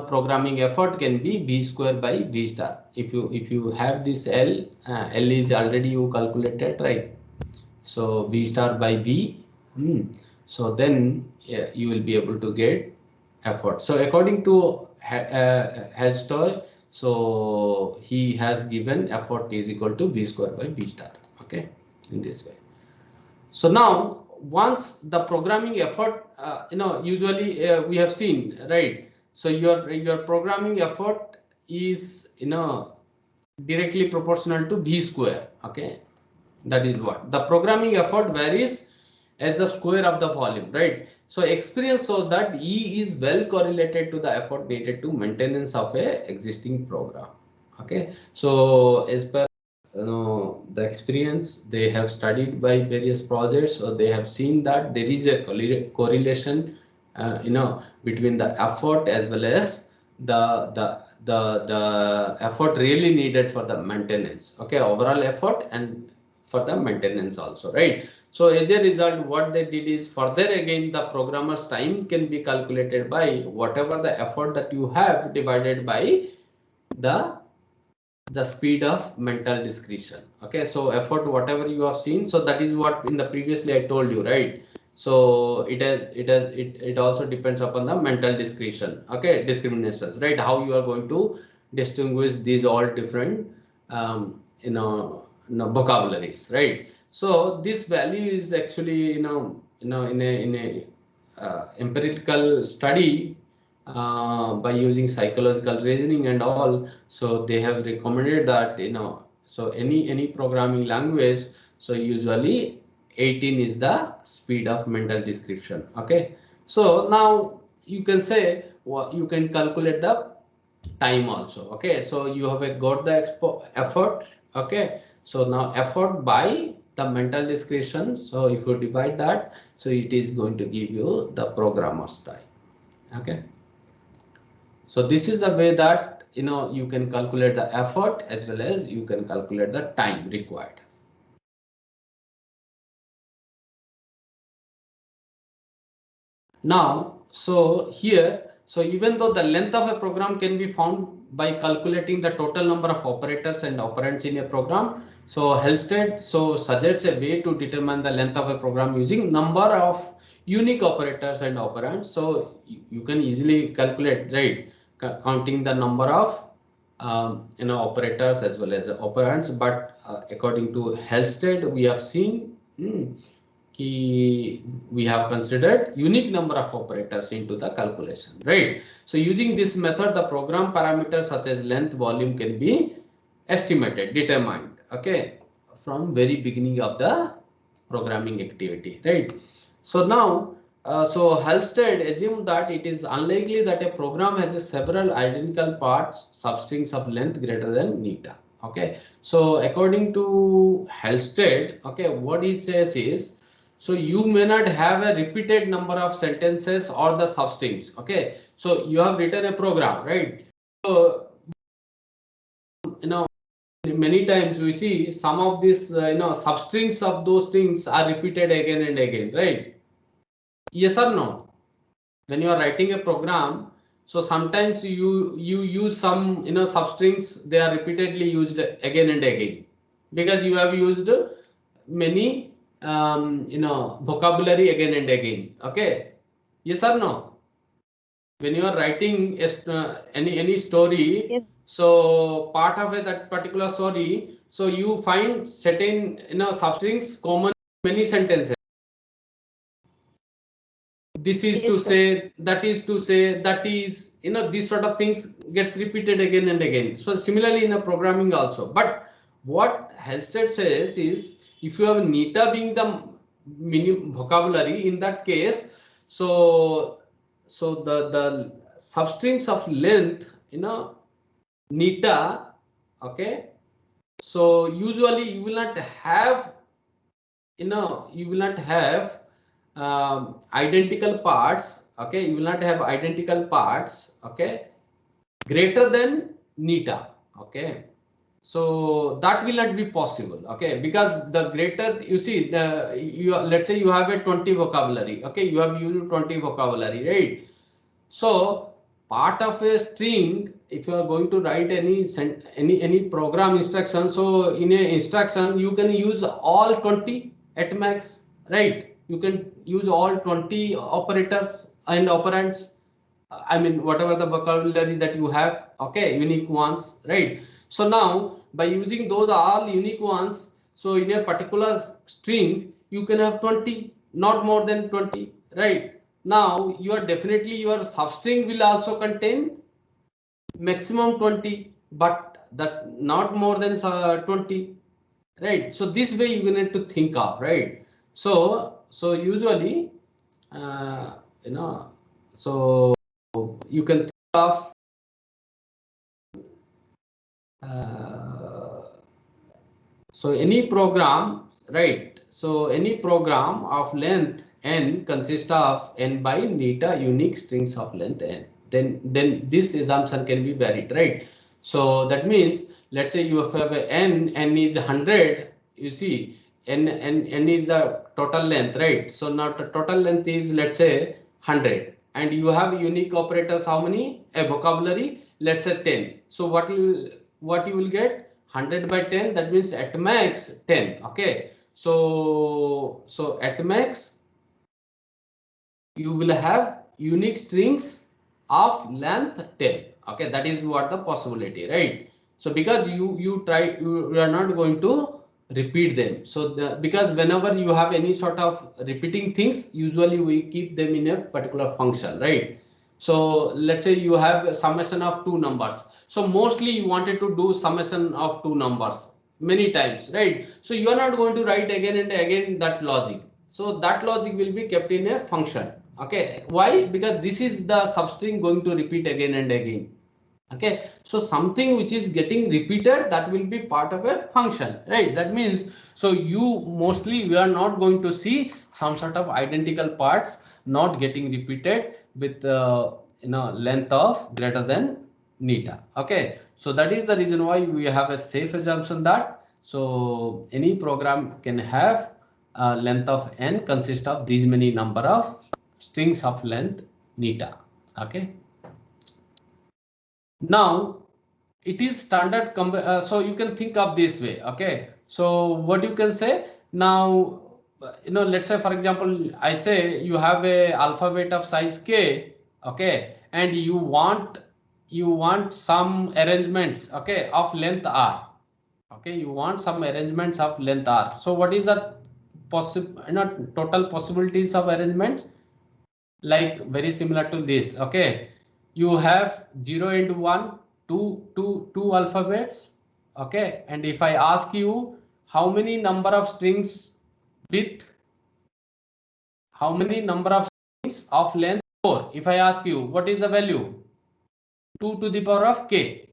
A: programming effort can be B square by B star. If you have this L, L is already you calculated, right? So B star by B, so then you will be able to get effort. So according to Hastoi, so he has given effort is equal to B square by B star. Okay, in this way. So now once the programming effort, usually we have seen, right? So your programming effort is directly proportional to B square. Okay, that is what the programming effort varies as the square of the volume, right? So experience shows that E is well correlated to the effort needed to maintenance of a existing program. Okay, so as per the experience they have studied by various projects, or they have seen that there is a correlation between the effort as well as the effort really needed for the maintenance. Okay, overall effort and for the maintenance also, right? So as a result, what they did is further again the programmer's time can be calculated by whatever the effort that you have divided by the speed of mental discretion. Okay, so effort whatever you have seen, so that is what in the previously I told you, right? So it also depends upon the mental discretion. Okay, discriminations, right? How you are going to distinguish these all different vocabularies, right? So this value is actually in a empirical study by using psychological reasoning and all. So they have recommended that so any programming language, so usually 18 is the speed of mental description. Okay, so now you can say you can calculate the time also. Okay, so you have got the effort. Okay, so now effort by the mental discretion, so if you divide that, so it is going to give you the programmer's time. Okay, so this is the way that you can calculate the effort as well as you can calculate the time required. Now, so here, so even though the length of a program can be found by calculating the total number of operators and operands in a program, so Halstead suggests a way to determine the length of a program using number of unique operators and operands. So you can easily calculate, right, counting the number of operators as well as operands. But according to Halstead, we have seen we have considered unique number of operators into the calculation, right? So using this method, the program parameters such as length, volume can be estimated, determined, okay, from very beginning of the programming activity, right? So now, so Halstead assumed that it is unlikely that a program has a several identical parts, substrings of length greater than neta. Okay, so according to Halstead, okay, what he says is, so you may not have a repeated number of sentences or the substrings. Okay, so you have written a program, right? So many times we see some of these substrings of those things are repeated again and again, right? Yes or no? When you are writing a program, so sometimes you use some substrings, they are repeatedly used again and again because you have used many vocabulary again and again. Okay, yes or no? When you are writing any story,
E: Yes.
A: so part of that particular story, so you find certain substrings common in many sentences. This is to
E: Yes, sir.
A: say, that is to say, that is, these sort of things gets repeated again and again. So similarly in a programming also. But what Halstead says is, if you have neta being the minimum vocabulary, in that case, so the substrings of length, neta, okay, so usually you will not have identical parts. Okay, you will not have identical parts, okay, greater than neta. Okay, so that will not be possible. Okay, because the greater, you see, let's say you have a 20 vocabulary. Okay, you have used 20 vocabulary, right? So part of a string, if you are going to write any program instruction, so in a instruction you can use all 20 at max, right? You can use all 20 operators and operands. I mean, whatever the vocabulary that you have, okay, unique ones, right? So now by using those all unique ones, so in a particular string you can have 20, not more than 20, right? Now your substring will also contain maximum 20, but that not more than 20, right? So this way you need to think of, right? So usually uh, you know so you can think of uh, so any program, right? So any program of length n consists of n by neta unique strings of length n. Then this assumption can be varied, right? So that means, let's say you have a n is 100. You see, n is the total length, right? So now the total length is, let's say, 100, and you have unique operators, how many? A vocabulary, let's say 10. So what you will get? 100 by 10, that means at max 10. Okay, so at max you will have unique strings of length 10. Okay, that is what the possibility, right? So because you are not going to repeat them. So because whenever you have any sort of repeating things, usually we keep them in a particular function, right? So let's say you have a summation of two numbers. So mostly you wanted to do summation of two numbers many times, right? So you are not going to write again and again that logic. So that logic will be kept in a function. Okay, why? Because this is the substring going to repeat again and again. Okay, so something which is getting repeated, that will be part of a function, right? That means, so you are not going to see some sort of identical parts not getting repeated with length of greater than neta. Okay, so that is the reason why we have a safe assumption that so any program can have a length of n consist of these many number of strings of length neta. Okay, now it is standard so you can think of this way. Okay, so what you can say now, let's say for example, I say you have a alphabet of size k. Okay, and you want some arrangements, okay, of length r. Okay, you want some arrangements of length r. So what is the possible, total possibilities of arrangements? Like very similar to this. Okay, you have 0 and 1, two alphabets. Okay, and if I ask you how many number of strings with how many number of strings of length 4, if I ask you what is the value? 2 to the power of k,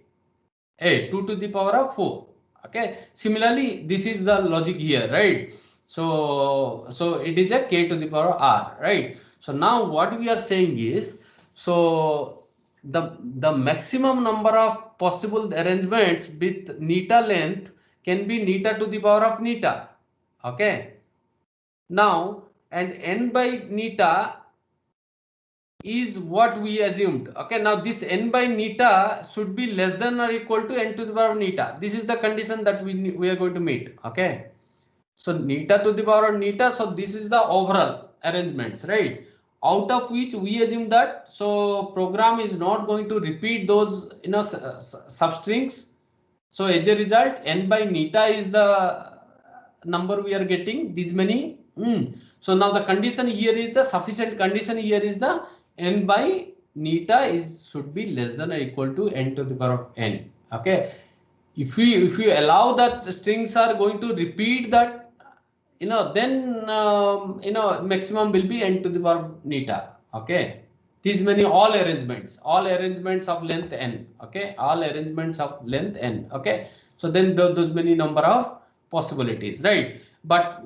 A: 2 to the power of 4. Okay, similarly this is the logic here, right? So it is a k to the power r, right? So now what we are saying is, so the maximum number of possible arrangements with neta length can be neta to the power of neta. Okay, now and n by neta is what we assumed. Okay, now this n by neta should be less than or equal to n to the power of neta. This is the condition that we are going to meet. Okay, so neta to the power of neta, so this is the overall arrangements, right? Out of which we assume that so program is not going to repeat those substrings. So as a result, n by neta is the number we are getting, these many. So now the condition here is the sufficient condition here is the n by neta should be less than or equal to n to the power of n. Okay, if you allow that strings are going to repeat that, then maximum will be n to the power of neta. Okay, these many all arrangements of length n. Okay, all arrangements of length n. Okay, so then those many number of possibilities, right? But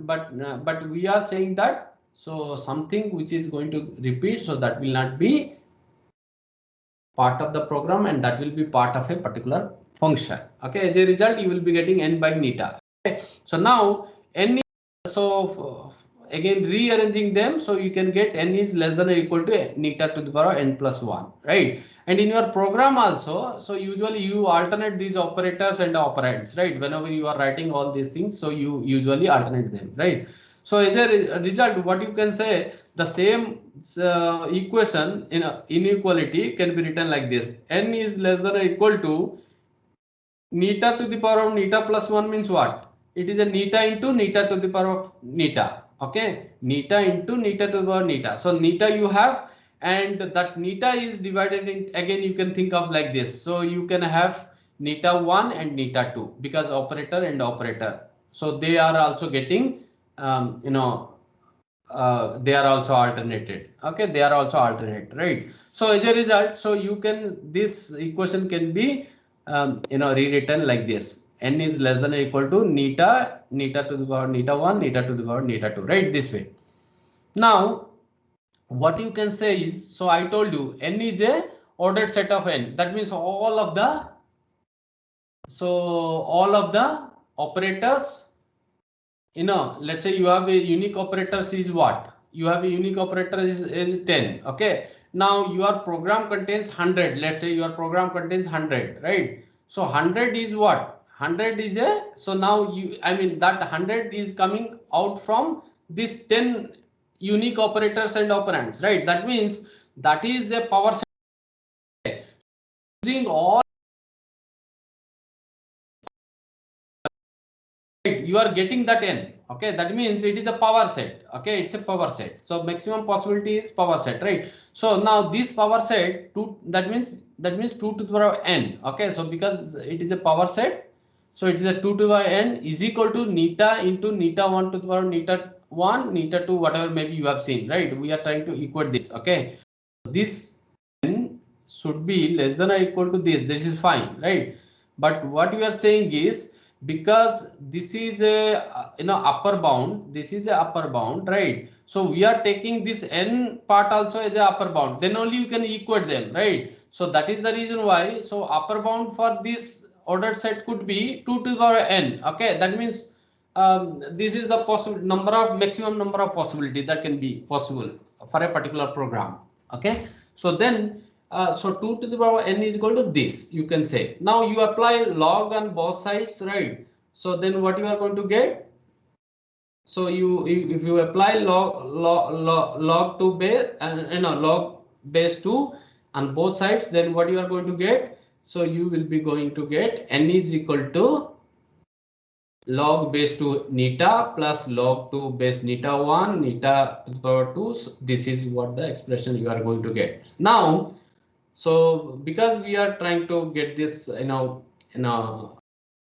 A: we are saying that so something which is going to repeat, so that will not be part of the program, and that will be part of a particular function. Okay, as a result you will be getting n by neta. Okay, so now n is, so again rearranging them, so you can get n is less than or equal to neta to the power n plus 1, right? And in your program also, so usually you alternate these operators and operands, right? Whenever you are writing all these things, so you usually alternate them, right? So as a result, what you can say, the same equation in inequality can be written like this: n is less than or equal to neta to the power of neta plus 1 means what? It is a neta into neta to the power of neta. Okay, neta into neta to the power of neta. So neta you have, and that neta is divided in, again you can think of like this. So you can have neta 1 and neta 2 because operator and operator. So they are also getting they are also alternated. Okay, they are also alternate, right? So as a result, so you can, this equation can be rewritten like this: n is less than or equal to neta to the power neta 1 neta to the power neta 2, right? This way. Now what you can say is, so I told you n is a ordered set of n. That means all of the operators let's say you have a unique operators is what? You have a unique operator is 10. Okay. Now your program contains 100. Let's say your program contains 100, right? So 100 is what? 100 is a, so now I mean that 100 is coming out from this 10 unique operators and operands, right? That means that is a power set. Using all, right, you are getting that n. Okay, that means it is a power set. Okay, it's a power set. So maximum possibility is power set, right? So now this power set, that means 2 to the power n. Okay, so because it is a power set, so it is a 2 to the power n is equal to neta into neta 1 to the power neta 1, neta 2, whatever maybe you have seen, right? We are trying to equate this. Okay, this n should be less than or equal to this. This is fine, right? But what we are saying is, because this is a upper bound, this is a upper bound, right? So we are taking this n part also as a upper bound, then only you can equate them, right? So that is the reason why, so upper bound for this ordered set could be 2 to the power n. Okay, that means this is the possible number of maximum number of possibility that can be possible for a particular program. Okay, so then so 2 to the power n is equal to this, you can say. Now you apply log on both sides, right? So then what you are going to get? So if you apply log 2 base and log base 2 on both sides, then what you are going to get? So you will be going to get n is equal to log base 2 neta plus log 2 base neta 1 neta to the power 2. So this is what the expression you are going to get. Now, so because we are trying to get this, in a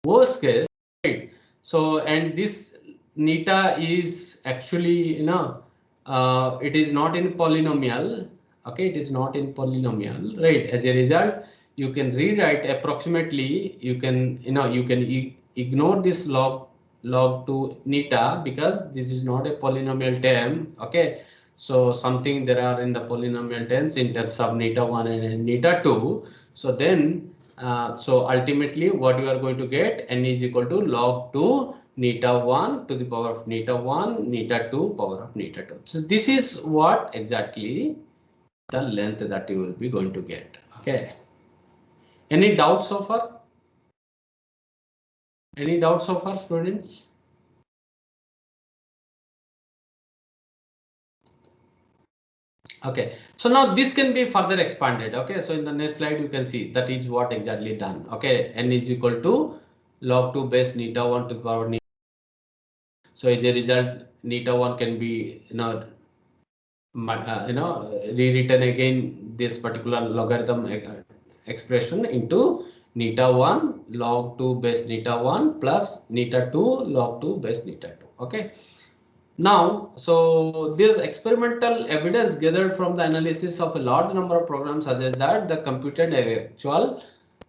A: worst case, right? So and this neta is actually, it is not in polynomial. Okay, it is not in polynomial, right? As a result, you can rewrite approximately. You can, you can ignore this log to neta because this is not a polynomial term. Okay. So something there are in the polynomial terms in terms of neta 1 and neta 2. So then, so ultimately what you are going to get, n is equal to log 2 neta 1 to the power of neta 1 neta 2 power of neta 2. So this is what exactly the length that you will be going to get. Okay. Any doubts so far? Any doubts so far, students? Okay, so now this can be further expanded. Okay, so in the next slide you can see that is what exactly done. Okay, n is equal to log 2 base neta 1 to the power neta. So as a result, neta 1 can be rewritten again this particular logarithm expression into neta 1 log 2 base neta 1 plus neta 2 log 2 base neta 2. Okay. Now, so this experimental evidence gathered from the analysis of a large number of programs suggests that the computed actual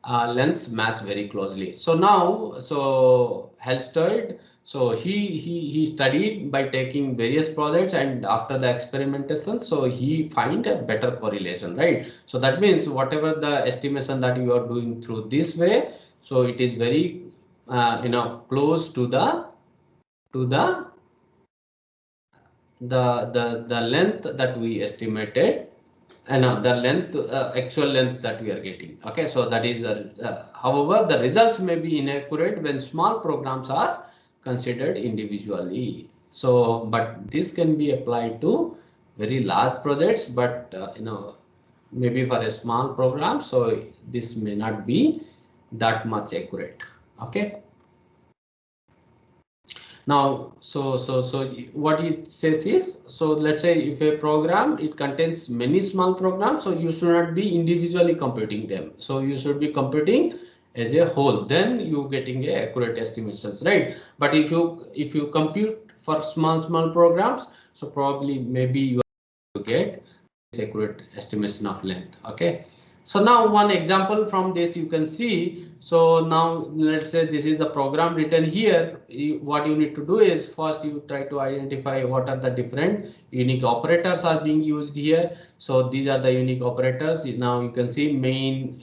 A: lengths match very closely. So now, so Halstead, so he studied by taking various projects, and after the experimentation, so he find a better correlation, right? So that means whatever the estimation that you are doing through this way, so it is very close to the length that we estimated, and the length actual length that we are getting. Okay, so that is however, the results may be inaccurate when small programs are considered individually. So but this can be applied to very large projects, but maybe for a small program, so this may not be that much accurate. Okay. Now, so what it says is, so let's say if a program, it contains many small programs, so you should not be individually computing them. So you should be computing as a whole, then you getting a accurate estimations, right? But if you compute for small programs, so probably maybe you have to get accurate estimation of length. Okay. So now one example from this you can see. So now let's say this is a program written here. What you need to do is first you try to identify what are the different unique operators are being used here. So these are the unique operators. Now you can see main,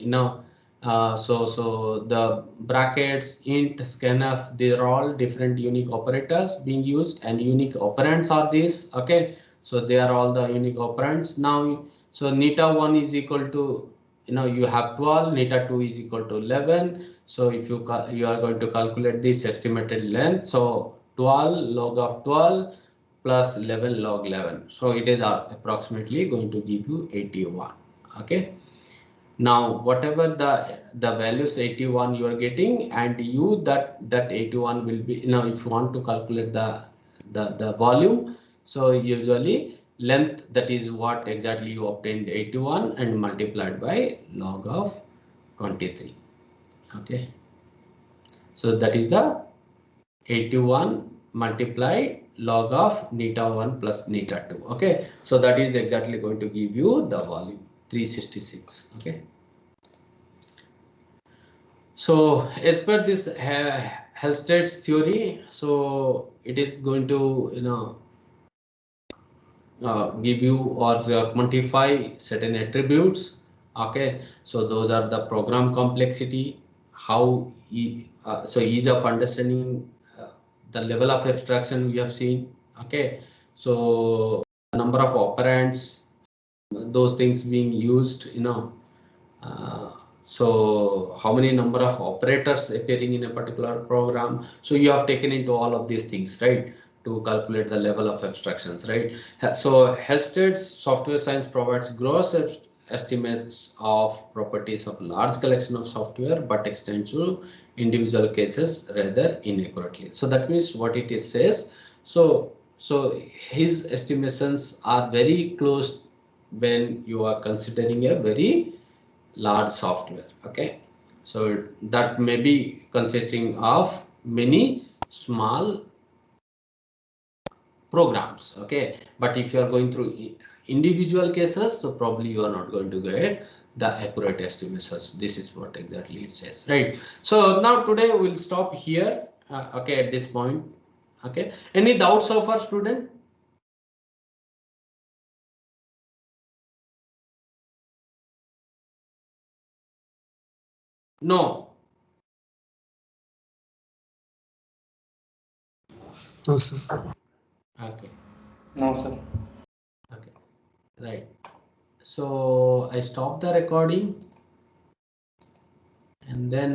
A: So the brackets, int, scanf, they're all different unique operators being used, and unique operands are these. Okay, so they are all the unique operands. Now, so neta1 is equal to, you have 12, neta2 is equal to 11. So if you are going to calculate this estimated length, so 12 log of 12 plus 11 log 11, so it is approximately going to give you 81. Okay, now whatever the values 81 you are getting, and that 81 will be, if you want to calculate the volume, so usually length, that is what exactly you obtained 81 and multiplied by log of 23. Okay, so that is the 81 multiplied log of neta1 plus neta2. Okay, so that is exactly going to give you the volume 366. Okay, so as per this Halstead's theory, so it is going to give you or quantify certain attributes. Okay, so those are the program complexity, how so ease of understanding, the level of abstraction we have seen. Okay, so number of operands, those things being used, uh, so how many number of operators appearing in a particular program. So you have taken into all of these things, right, to calculate the level of abstractions, right? So Halstead's software science provides gross estimates of properties of large collection of software, but extends to individual cases rather inaccurately. So that means what it is says. So his estimations are very close when you are considering a very large software. Okay, so that may be consisting of many small programs. Okay, but if you are going through individual cases, so probably you are not going to get the accurate estimations. This is what exactly it says, right? So now today we'll stop here. Okay, at this point. Okay, any doubts so far, student? No.
I: No, sir.
A: Okay.
H: No, sir.
A: Okay, right. So I stop the recording, and then